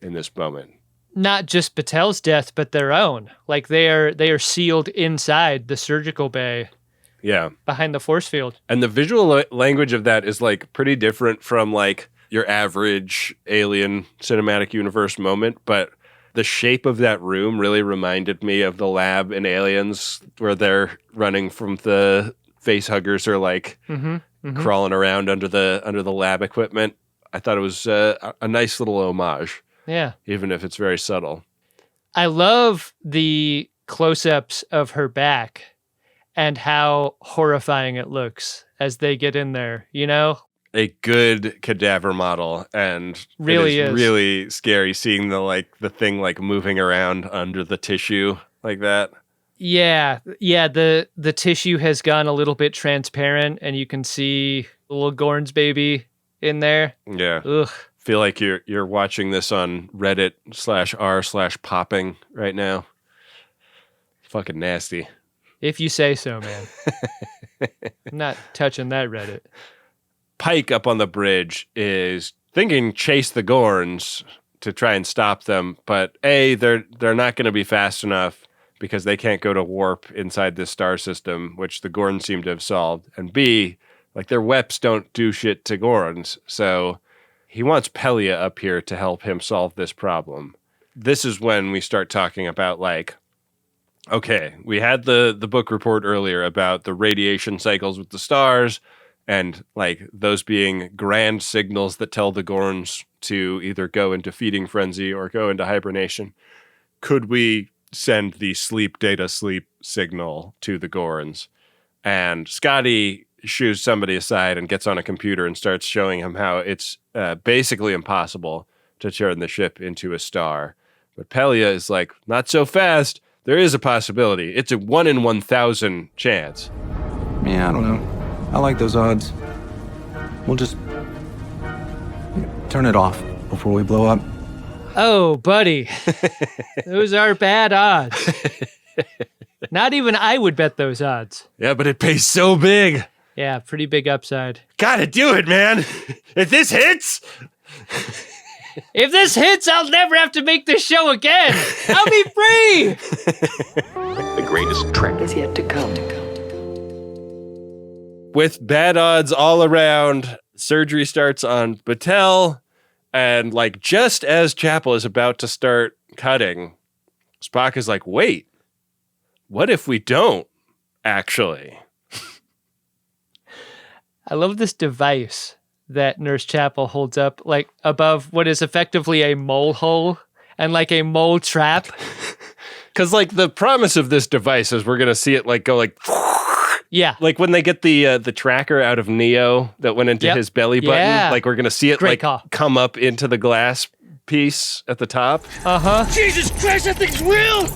in this moment. Not just Batel's death, but their own. Like, they are sealed inside the surgical bay. Yeah. Behind the force field. And the visual language of that is like pretty different from like your average Alien Cinematic Universe moment, but the shape of that room really reminded me of the lab in Aliens where they're running from the face huggers or like crawling around under the lab equipment. I thought it was a nice little homage. Yeah. Even if it's very subtle. I love the close-ups of her back and how horrifying it looks as they get in there, you know? A good cadaver model, and really it is really scary seeing the thing like moving around under the tissue like that. Yeah, the tissue has gone a little bit transparent, and you can see the little Gorn's baby in there. Yeah. Ugh. Feel like you're watching this on Reddit/r/popping right now. Fucking nasty. If you say so, man. I'm not touching that Reddit. Pike up on the bridge is thinking chase the Gorns to try and stop them, but A, they're not going to be fast enough because they can't go to warp inside this star system, which the Gorns seem to have solved. And B, like their weps don't do shit to Gorns, so he wants Pelia up here to help him solve this problem. This is when we start talking about like, okay, we had the book report earlier about the radiation cycles with the stars and like those being grand signals that tell the Gorns to either go into feeding frenzy or go into hibernation. Could we send the sleep data sleep signal to the Gorns? And Scotty shoos somebody aside and gets on a computer and starts showing him how it's basically impossible to turn the ship into a star. But Pelia is like, not so fast. There is a possibility. It's a 1 in 1,000 chance. Yeah, I don't know. I like those odds. We'll just turn it off before we blow up. Oh, buddy. Those are bad odds. Not even I would bet those odds. Yeah, but it pays so big. Yeah, pretty big upside. Gotta do it, man. If this hits... If this hits, I'll never have to make this show again. I'll be free. The greatest trick is yet to come. With bad odds all around, surgery starts on Batel, and like just as Chapel is about to start cutting, Spock is like, wait, what if we don't actually? I love this device that Nurse Chapel holds up like above what is effectively a mole hole and like a mole trap. Because like the promise of this device is we're going to see it like go like... Yeah. Like when they get the tracker out of Neo that went into his belly button, like we're going to see it come up into the glass piece at the top. Jesus Christ, that thing's real!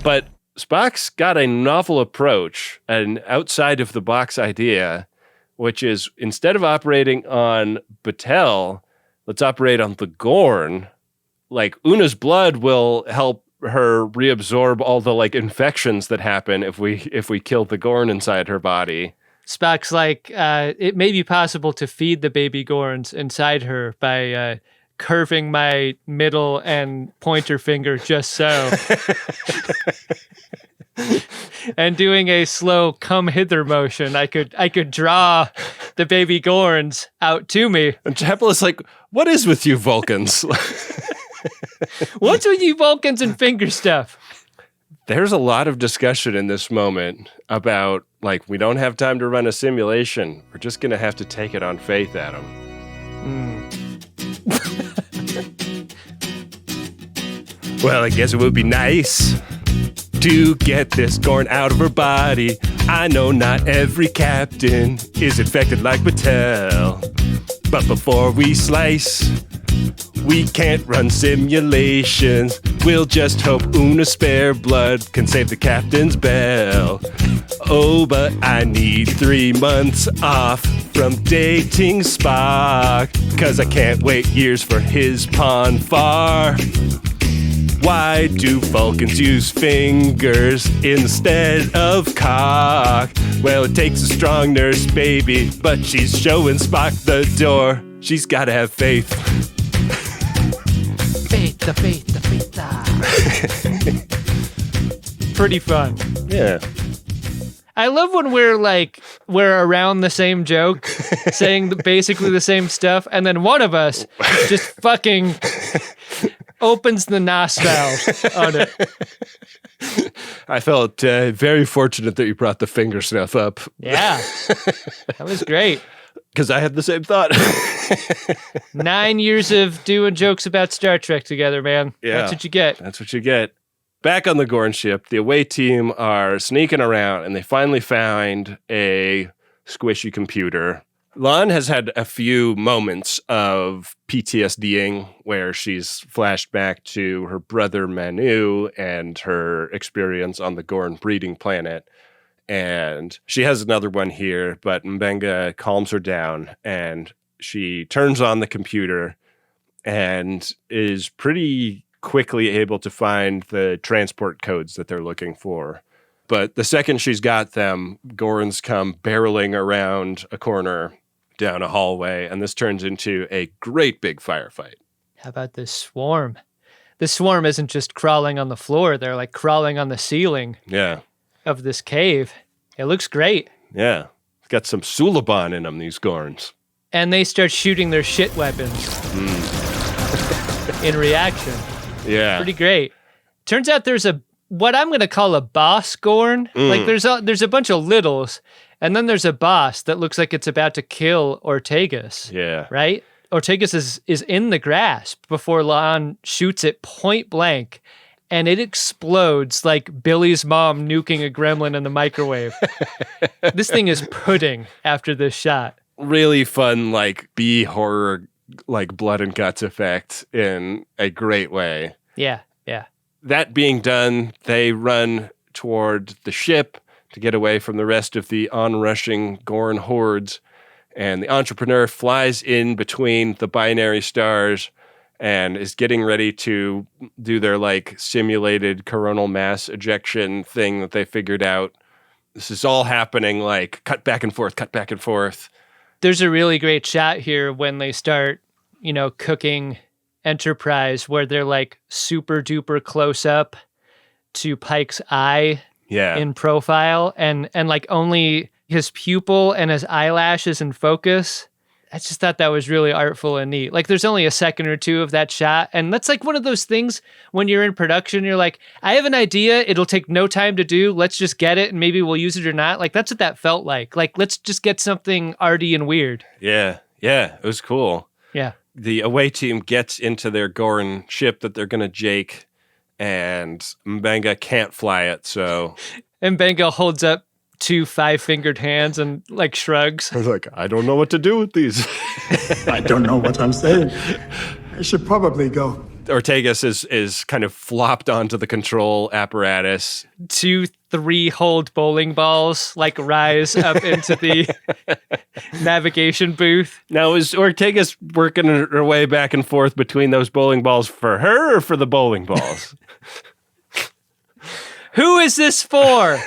But Spock's got a novel approach, an outside of the box idea, which is instead of operating on Batel, let's operate on the Gorn. Like Una's blood will help her reabsorb all the like infections that happen if we kill the Gorn inside her body. Spock's like, it may be possible to feed the baby Gorns inside her by curving my middle and pointer finger just so. And doing a slow come hither motion, I could draw the baby Gorns out to me. And Chapel is like, what is with you Vulcans? What's with you Vulcans and finger stuff? There's a lot of discussion in this moment about, like, we don't have time to run a simulation. We're just going to have to take it on faith, Adam. Well, I guess it would be nice to get this Gorn out of her body. I know not every captain is infected like Batel. But before we slice, we can't run simulations. We'll just hope Una's spare blood can save the captain's bell. Oh, but I need 3 months off from dating Spock, 'cause I can't wait years for his pawn far. Why do Vulcans use fingers instead of cock? Well, it takes a strong nurse, baby, but she's showing Spock the door. She's gotta have faith. Faith. Pretty fun. Yeah. I love when we're around the same joke, saying basically the same stuff, and then one of us just fucking opens the NOS valve on it. I felt very fortunate that you brought the finger stuff up. Yeah, that was great. Because I had the same thought. 9 years of doing jokes about Star Trek together, man. Yeah, that's what you get. That's what you get. Back on the Gorn ship, the away team are sneaking around, and they finally find a squishy computer. Lon has had a few moments of PTSDing where she's flashed back to her brother Manu and her experience on the Gorn breeding planet. And she has another one here, but Mbenga calms her down, and she turns on the computer and is pretty quickly able to find the transport codes that they're looking for. But the second she's got them, Gorns come barreling around a corner down a hallway, and this turns into a great big firefight. How about this swarm? This swarm isn't just crawling on the floor, they're like crawling on the ceiling of this cave. It looks great. Yeah. It's got some Suliban in them, these Gorns. And they start shooting their shit weapons in reaction. Yeah. Pretty great. Turns out there's what I'm going to call a boss Gorn. Like there's a bunch of littles, and then there's a boss that looks like it's about to kill Ortegas. Yeah. Right? Ortegas is in the grasp before Lon shoots it point blank, and it explodes like Billy's mom nuking a gremlin in the microwave. This thing is pudding after this shot. Really fun, like B horror, like blood and guts effect in a great way. Yeah. That being done, they run toward the ship to get away from the rest of the onrushing Gorn hordes. And the entrepreneur flies in between the binary stars and is getting ready to do their like simulated coronal mass ejection thing that they figured out. This is all happening like cut back and forth. There's a really great shot here when they start, cooking Enterprise, where they're like super duper close up to Pike's eye in profile and like only his pupil and his eyelashes in focus. I just thought that was really artful and neat. Like there's only a second or two of that shot. And that's like one of those things when you're in production, you're like, I have an idea. It'll take no time to do. Let's just get it and maybe we'll use it or not. Like that's what that felt like. Like, let's just get something arty and weird. Yeah. It was cool. Yeah. The away team gets into their Gorn ship that they're going to jake, and Mbenga can't fly it, so... Mbenga holds up 2 5-fingered hands and like shrugs. I was like, I don't know what to do with these. I don't know what I'm saying. I should probably go. Ortegas is kind of flopped onto the control apparatus. 2 3-hold bowling balls like rise up into the navigation booth. Now, is Ortegas working her way back and forth between those bowling balls for her or for the bowling balls? Who is this for?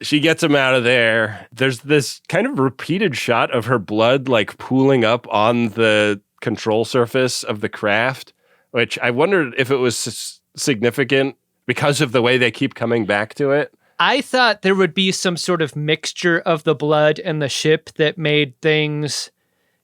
She gets him out of there. There's this kind of repeated shot of her blood like pooling up on the control surface of the craft, which I wondered if it was significant because of the way they keep coming back to it. I thought there would be some sort of mixture of the blood and the ship that made things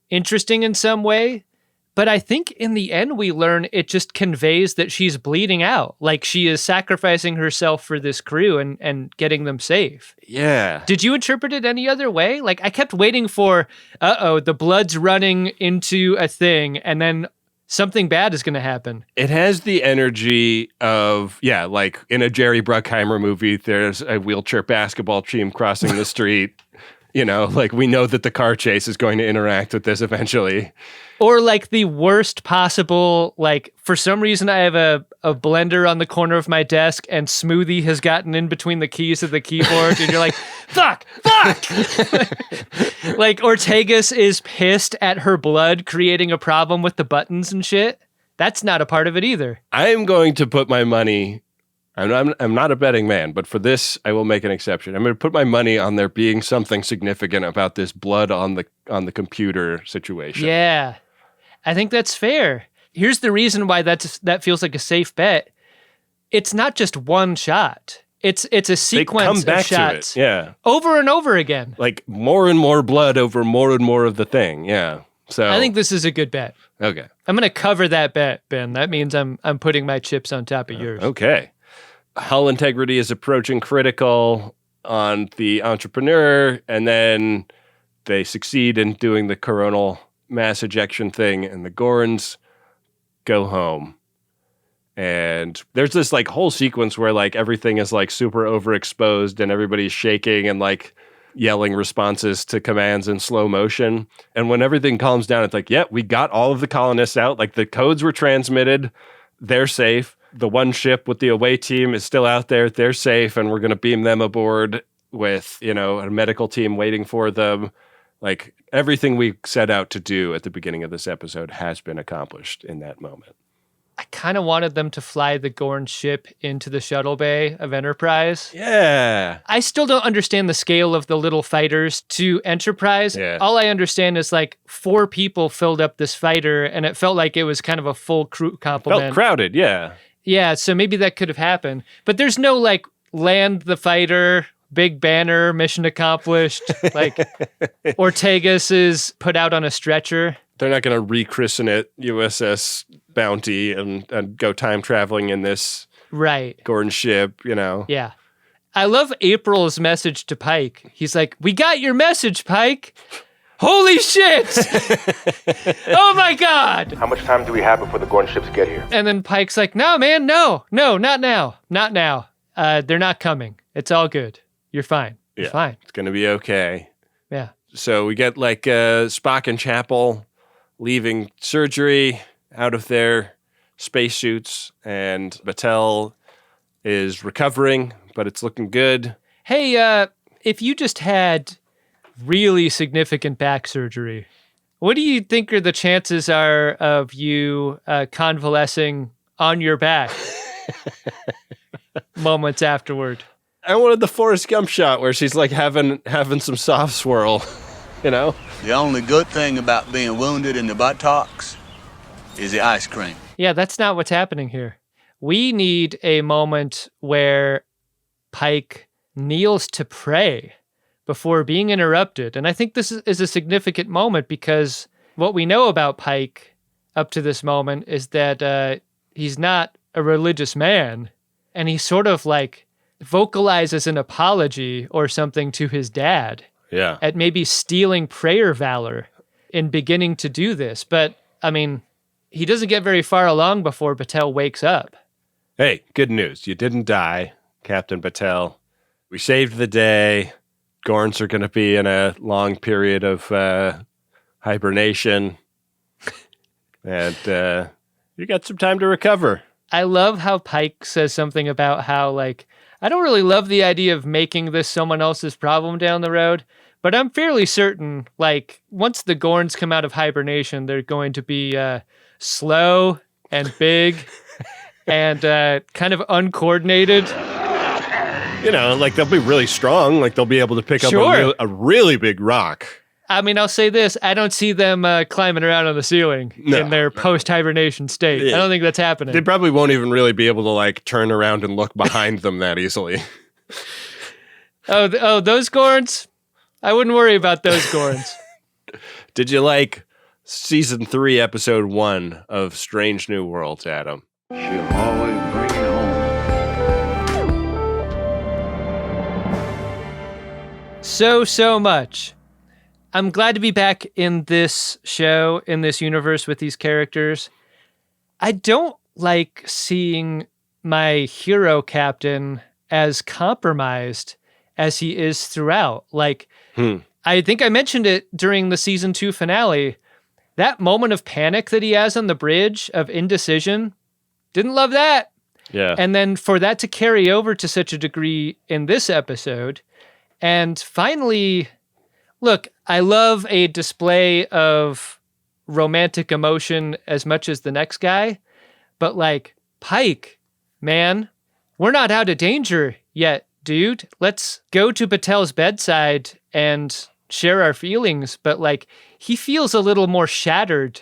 interesting in some way. But I think in the end, we learn it just conveys that she's bleeding out. Like she is sacrificing herself for this crew and getting them safe. Yeah. Did you interpret it any other way? Like I kept waiting for, the blood's running into a thing and then something bad is going to happen. It has the energy of, like in a Jerry Bruckheimer movie, there's a wheelchair basketball team crossing the street. Like we know that the car chase is going to interact with this eventually. Or like the worst possible, like for some reason I have a blender on the corner of my desk and Smoothie has gotten in between the keys of the keyboard and you're like, fuck! Like Ortegas is pissed at her blood creating a problem with the buttons and shit. That's not a part of it either. I am going to put my money, I'm not a betting man, but for this I will make an exception. I'm going to put my money on there being something significant about this blood on the computer situation. Yeah. I think that's fair. Here's the reason why that feels like a safe bet. It's not just one shot. It's a sequence of shots. To it. Yeah. Over and over again. Like more and more blood over more and more of the thing. Yeah. So I think this is a good bet. Okay. I'm going to cover that bet, Ben. That means I'm putting my chips on top of yours. Okay. Hull integrity is approaching critical on the Entrepreneur, and then they succeed in doing the coronal mass ejection thing, and the Gorns go home. And there's this like whole sequence where like everything is like super overexposed and everybody's shaking and like yelling responses to commands in slow motion. And when everything calms down, it's like, we got all of the colonists out. Like the codes were transmitted. They're safe. The one ship with the away team is still out there. They're safe. And we're going to beam them aboard with, a medical team waiting for them. Like everything we set out to do at the beginning of this episode has been accomplished in that moment. I kind of wanted them to fly the Gorn ship into the shuttle bay of Enterprise. Yeah. I still don't understand the scale of the little fighters to Enterprise. Yeah. All I understand is like 4 people filled up this fighter and it felt like it was kind of a full crew complement. Felt crowded, yeah. Yeah, so maybe that could have happened. But there's no like land the fighter, big banner, mission accomplished. Like Ortegas is put out on a stretcher. They're not going to rechristen it USS Bounty and go time traveling in this Gorn ship, Yeah. I love April's message to Pike. He's like, "We got your message, Pike. Holy shit! Oh my God! How much time do we have before the Gorn ships get here? And then Pike's like, "No, man, no, not now. Not now. They're not coming. It's all good. You're fine. You're fine. It's going to be okay." Yeah. So we get like Spock and Chapel leaving surgery out of their spacesuits, and Batel is recovering, but it's looking good. Hey, if you just had really significant back surgery, what do you think are the chances are of you convalescing on your back moments afterward? I wanted the Forrest Gump shot where she's like having some soft swirl, The only good thing about being wounded in the buttocks is the ice cream. Yeah, that's not what's happening here. We need a moment where Pike kneels to pray before being interrupted. And I think this is a significant moment because what we know about Pike up to this moment is that he's not a religious man. And he sort of like vocalizes an apology or something to his dad. Yeah. At maybe stealing prayer valor in beginning to do this. But, I mean, he doesn't get very far along before Batel wakes up. Hey, good news. You didn't die, Captain Batel. We saved the day. Gorns are going to be in a long period of hibernation. And you got some time to recover. I love how Pike says something about how, like, I don't really love the idea of making this someone else's problem down the road, but I'm fairly certain, like, once the Gorns come out of hibernation, they're going to be slow and big and kind of uncoordinated. You know, like, they'll be really strong. Like, they'll be able to pick up a really big rock. I mean, I'll say this. I don't see them climbing around on the ceiling in their post-hibernation state. Yeah. I don't think that's happening. They probably won't even really be able to, like, turn around and look behind them that easily. Oh, those Gorns? I wouldn't worry about those Gorns. Did you like Season 3, Episode 1 of Strange New Worlds, Adam? She'll always bring it home. So much. I'm glad to be back in this show, in this universe with these characters. I don't like seeing my hero captain as compromised as he is throughout. Like, I think I mentioned it during the season 2 finale. That moment of panic that he has on the bridge of indecision, didn't love that. Yeah. And then for that to carry over to such a degree in this episode. And finally, look, I love a display of romantic emotion as much as the next guy, but like, Pike, man, we're not out of danger yet, dude. Let's go to Batel's bedside and share our feelings, but like, he feels a little more shattered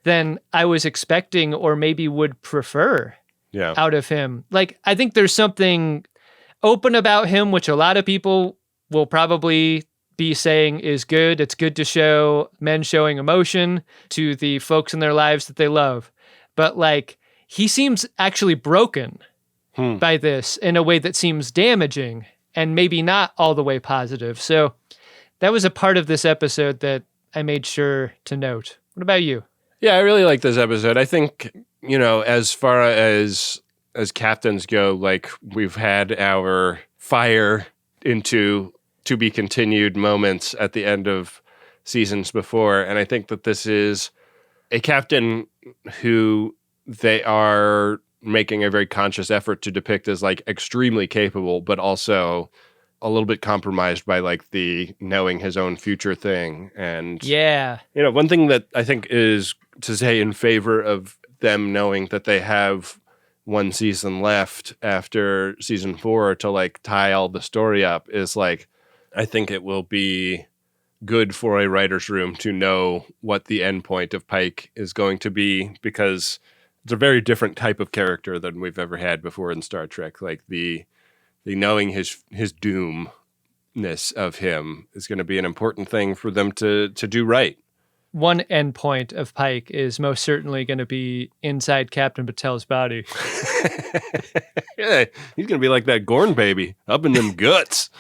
than I was expecting or maybe would prefer out of him. Like, I think there's something open about him, which a lot of people will probably be saying is good. It's good to show men showing emotion to the folks in their lives that they love. But like, he seems actually broken by this in a way that seems damaging and maybe not all the way positive. So that was a part of this episode that I made sure to note. What about you? Yeah, I really like this episode. I think, you know, as far as captains go, like, we've had our fire into to be continued moments at the end of seasons before. And I think that this is a captain who they are making a very conscious effort to depict as like extremely capable, but also a little bit compromised by like the knowing his own future thing. And, you know, one thing that I think is to say in favor of them knowing that they have one season left after season 4 to like tie all the story up is like, I think it will be good for a writer's room to know what the end point of Pike is going to be, because it's a very different type of character than we've ever had before in Star Trek. Like the knowing his doomness of him is going to be an important thing for them to do right. One end point of Pike is most certainly going to be inside Captain Batel's body. Yeah, he's going to be like that Gorn baby, up in them guts.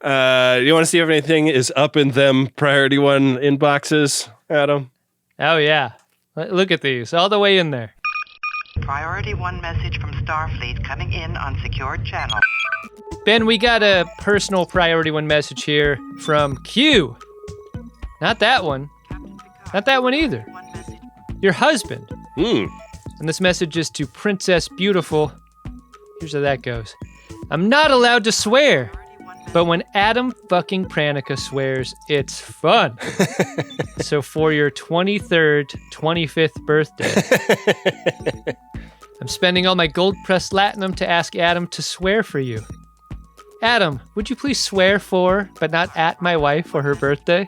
You want to see if anything is up in them Priority 1 inboxes, Adam? Oh, yeah. Look at these, all the way in there. Priority 1 message from Starfleet coming in on secured channel. Ben, we got a personal Priority 1 message here from Q. Not that one. Not that one either. Your husband. And this message is to Princess Beautiful. Here's how that goes. I'm not allowed to swear, but when Adam fucking Pranica swears, it's fun. So for your 23rd, 25th birthday, I'm spending all my gold-pressed latinum to ask Adam to swear for you. Adam, would you please swear for, but not at my wife for her birthday?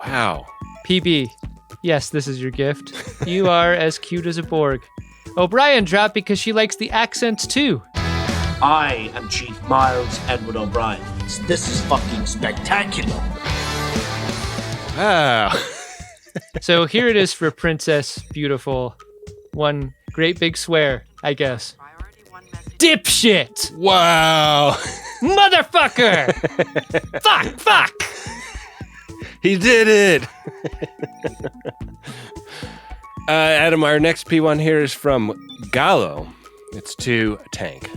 Wow. PB, yes, this is your gift. You are as cute as a Borg. O'Brien dropped because she likes the accents too. I am Chief Miles Edward O'Brien. This is fucking spectacular. Wow. So here it is for Princess Beautiful. One great big swear, I guess. Dipshit! Wow. Motherfucker! Fuck! He did it! Adam, our next P1 here is from Gallo. It's to Tank.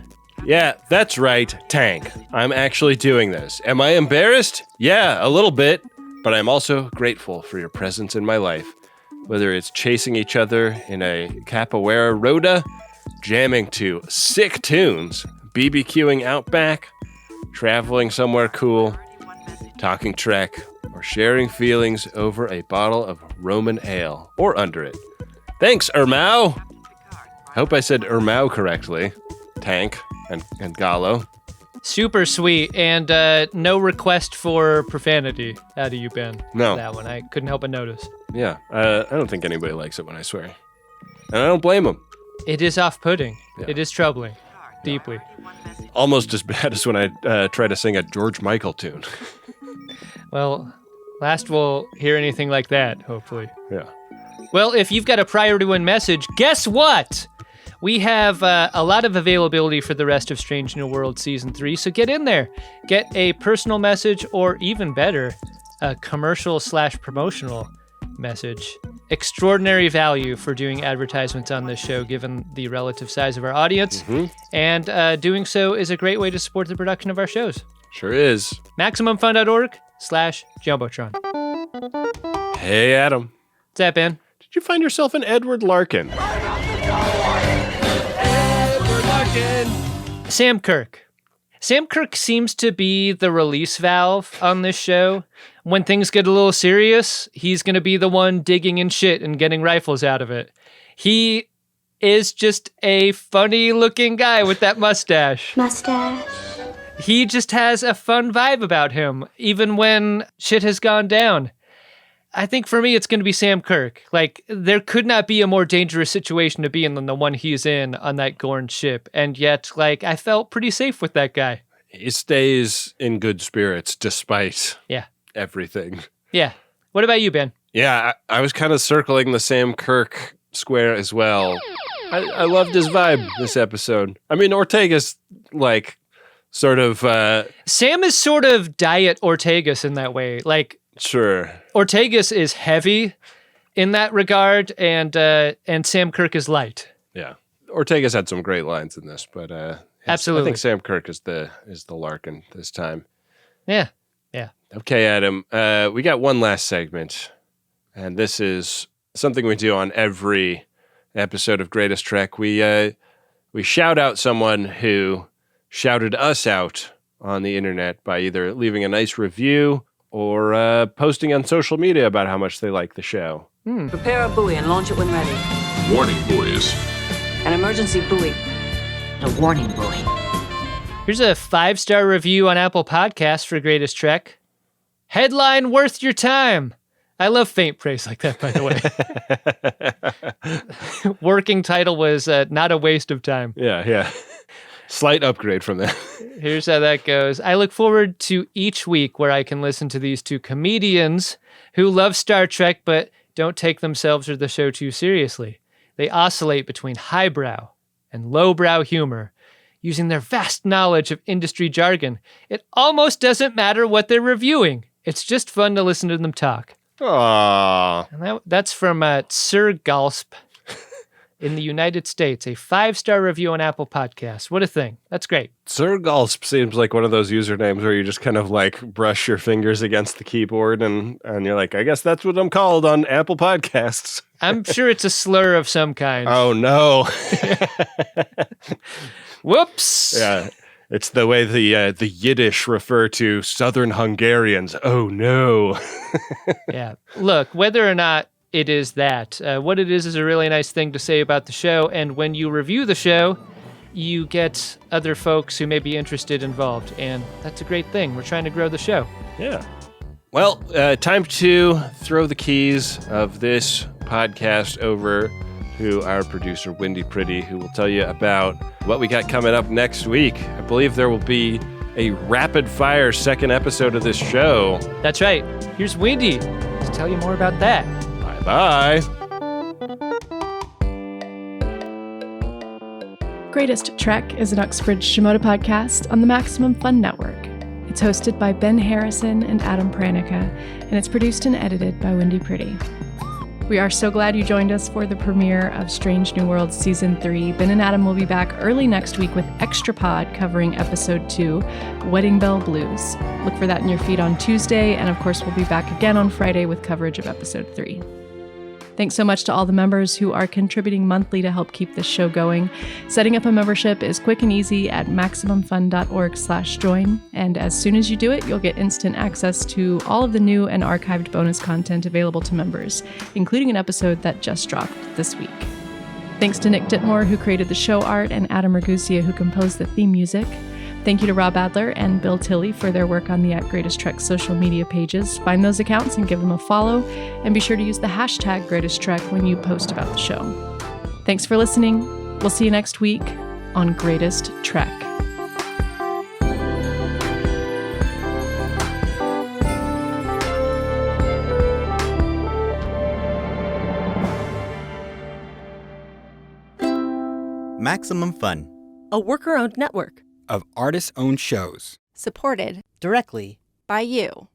Yeah, that's right, Tank. I'm actually doing this. Am I embarrassed? Yeah, a little bit, but I'm also grateful for your presence in my life. Whether it's chasing each other in a capoeira rota, jamming to sick tunes, BBQing out back, traveling somewhere cool, talking Trek, or sharing feelings over a bottle of Roman ale, or under it. Thanks, Ermau! Hope I said Ermau correctly. Tank and Gallo. Super sweet, and no request for profanity out of you, Ben. No. That one, I couldn't help but notice. Yeah, I don't think anybody likes it when I swear. And I don't blame them. It is off-putting. Yeah. It is troubling. Deeply. Almost as bad as when I try to sing a George Michael tune. Well, last we'll hear anything like that, hopefully. Yeah. Well, if you've got a Priority 1 message, guess what? We have a lot of availability for the rest of Strange New World Season 3, so get in there. Get a personal message, or even better, a commercial/promotional message. Extraordinary value for doing advertisements on this show, given the relative size of our audience. Mm-hmm. And doing so is a great way to support the production of our shows. Sure is. MaximumFun.org/Jumbotron. Hey, Adam. What's that, Ben? Did you find yourself an Edward Larkin? Sam Kirk. Sam Kirk seems to be the release valve on this show. When things get a little serious, he's going to be the one digging in shit and getting rifles out of it. He is just a funny-looking guy with that mustache. He just has a fun vibe about him, even when shit has gone down. I think for me, it's going to be Sam Kirk. Like, there could not be a more dangerous situation to be in than the one he's in on that Gorn ship. And yet, like, I felt pretty safe with that guy. He stays in good spirits despite everything. Yeah. What about you, Ben? Yeah, I was kind of circling the Sam Kirk square as well. I loved his vibe this episode. I mean, Ortega's, like, sort of... Sam is sort of Diet Ortegas in that way. Like... Sure. Ortegas is heavy in that regard, and Sam Kirk is light. Yeah. Ortega's had some great lines in this, but absolutely. I think Sam Kirk is the Larkin this time. Yeah. Yeah. Okay, Adam. We got one last segment, and this is something we do on every episode of Greatest Trek. We shout out someone who shouted us out on the internet by either leaving a nice review or posting on social media about how much they like the show. Prepare a buoy and launch it when ready. Warning buoys. An emergency buoy. A warning buoy. Here's a 5-star review on Apple Podcasts for Greatest Trek. Headline worth your time. I love faint praise like that, by the way. Working title was Not a Waste of Time. Yeah. Slight upgrade from that. Here's how that goes. I look forward to each week where I can listen to these two comedians who love Star Trek but don't take themselves or the show too seriously. They oscillate between highbrow and lowbrow humor, using their vast knowledge of industry jargon. It almost doesn't matter what they're reviewing. It's just fun to listen to them talk. Aww. And that's from Sir Galsp in the United States, a 5-star review on Apple Podcasts. What a thing. That's great. Sir Galsp seems like one of those usernames where you just kind of like brush your fingers against the keyboard and you're like, I guess that's what I'm called on Apple Podcasts. I'm sure it's a slur of some kind. Oh, no. Whoops. Yeah. It's the way the Yiddish refer to Southern Hungarians. Oh, no. Yeah. Look, whether or not it is that, what it is a really nice thing to say about the show. And when you review the show, you get other folks who may be interested involved. And that's a great thing. We're trying to grow the show. Yeah. Well, time to throw the keys of this podcast over to our producer, Wynde Priddy, who will tell you about what we got coming up next week. I believe there will be a rapid-fire second episode of this show. That's right. Here's Wynde to tell you more about that. Bye. Greatest Trek is an Uxbridge Shimoda podcast on the Maximum Fun Network. It's hosted by Ben Harrison and Adam Pranica, and it's produced and edited by Wynde Priddy. We are so glad you joined us for the premiere of Strange New Worlds Season 3. Ben and Adam will be back early next week with Extra Pod covering Episode 2, Wedding Bell Blues. Look for that in your feed on Tuesday, and of course we'll be back again on Friday with coverage of Episode 3. Thanks so much to all the members who are contributing monthly to help keep this show going. Setting up a membership is quick and easy at MaximumFun.org/join. And as soon as you do it, you'll get instant access to all of the new and archived bonus content available to members, including an episode that just dropped this week. Thanks to Nick Dittmore, who created the show art, and Adam Ragusia, who composed the theme music. Thank you to Rob Adler and Bill Tilley for their work on the @GreatestTrek social media pages. Find those accounts and give them a follow, and be sure to use the hashtag #GreatestTrek when you post about the show. Thanks for listening. We'll see you next week on Greatest Trek. Maximum Fun, a worker-owned network of artist-owned shows. supported directly by you.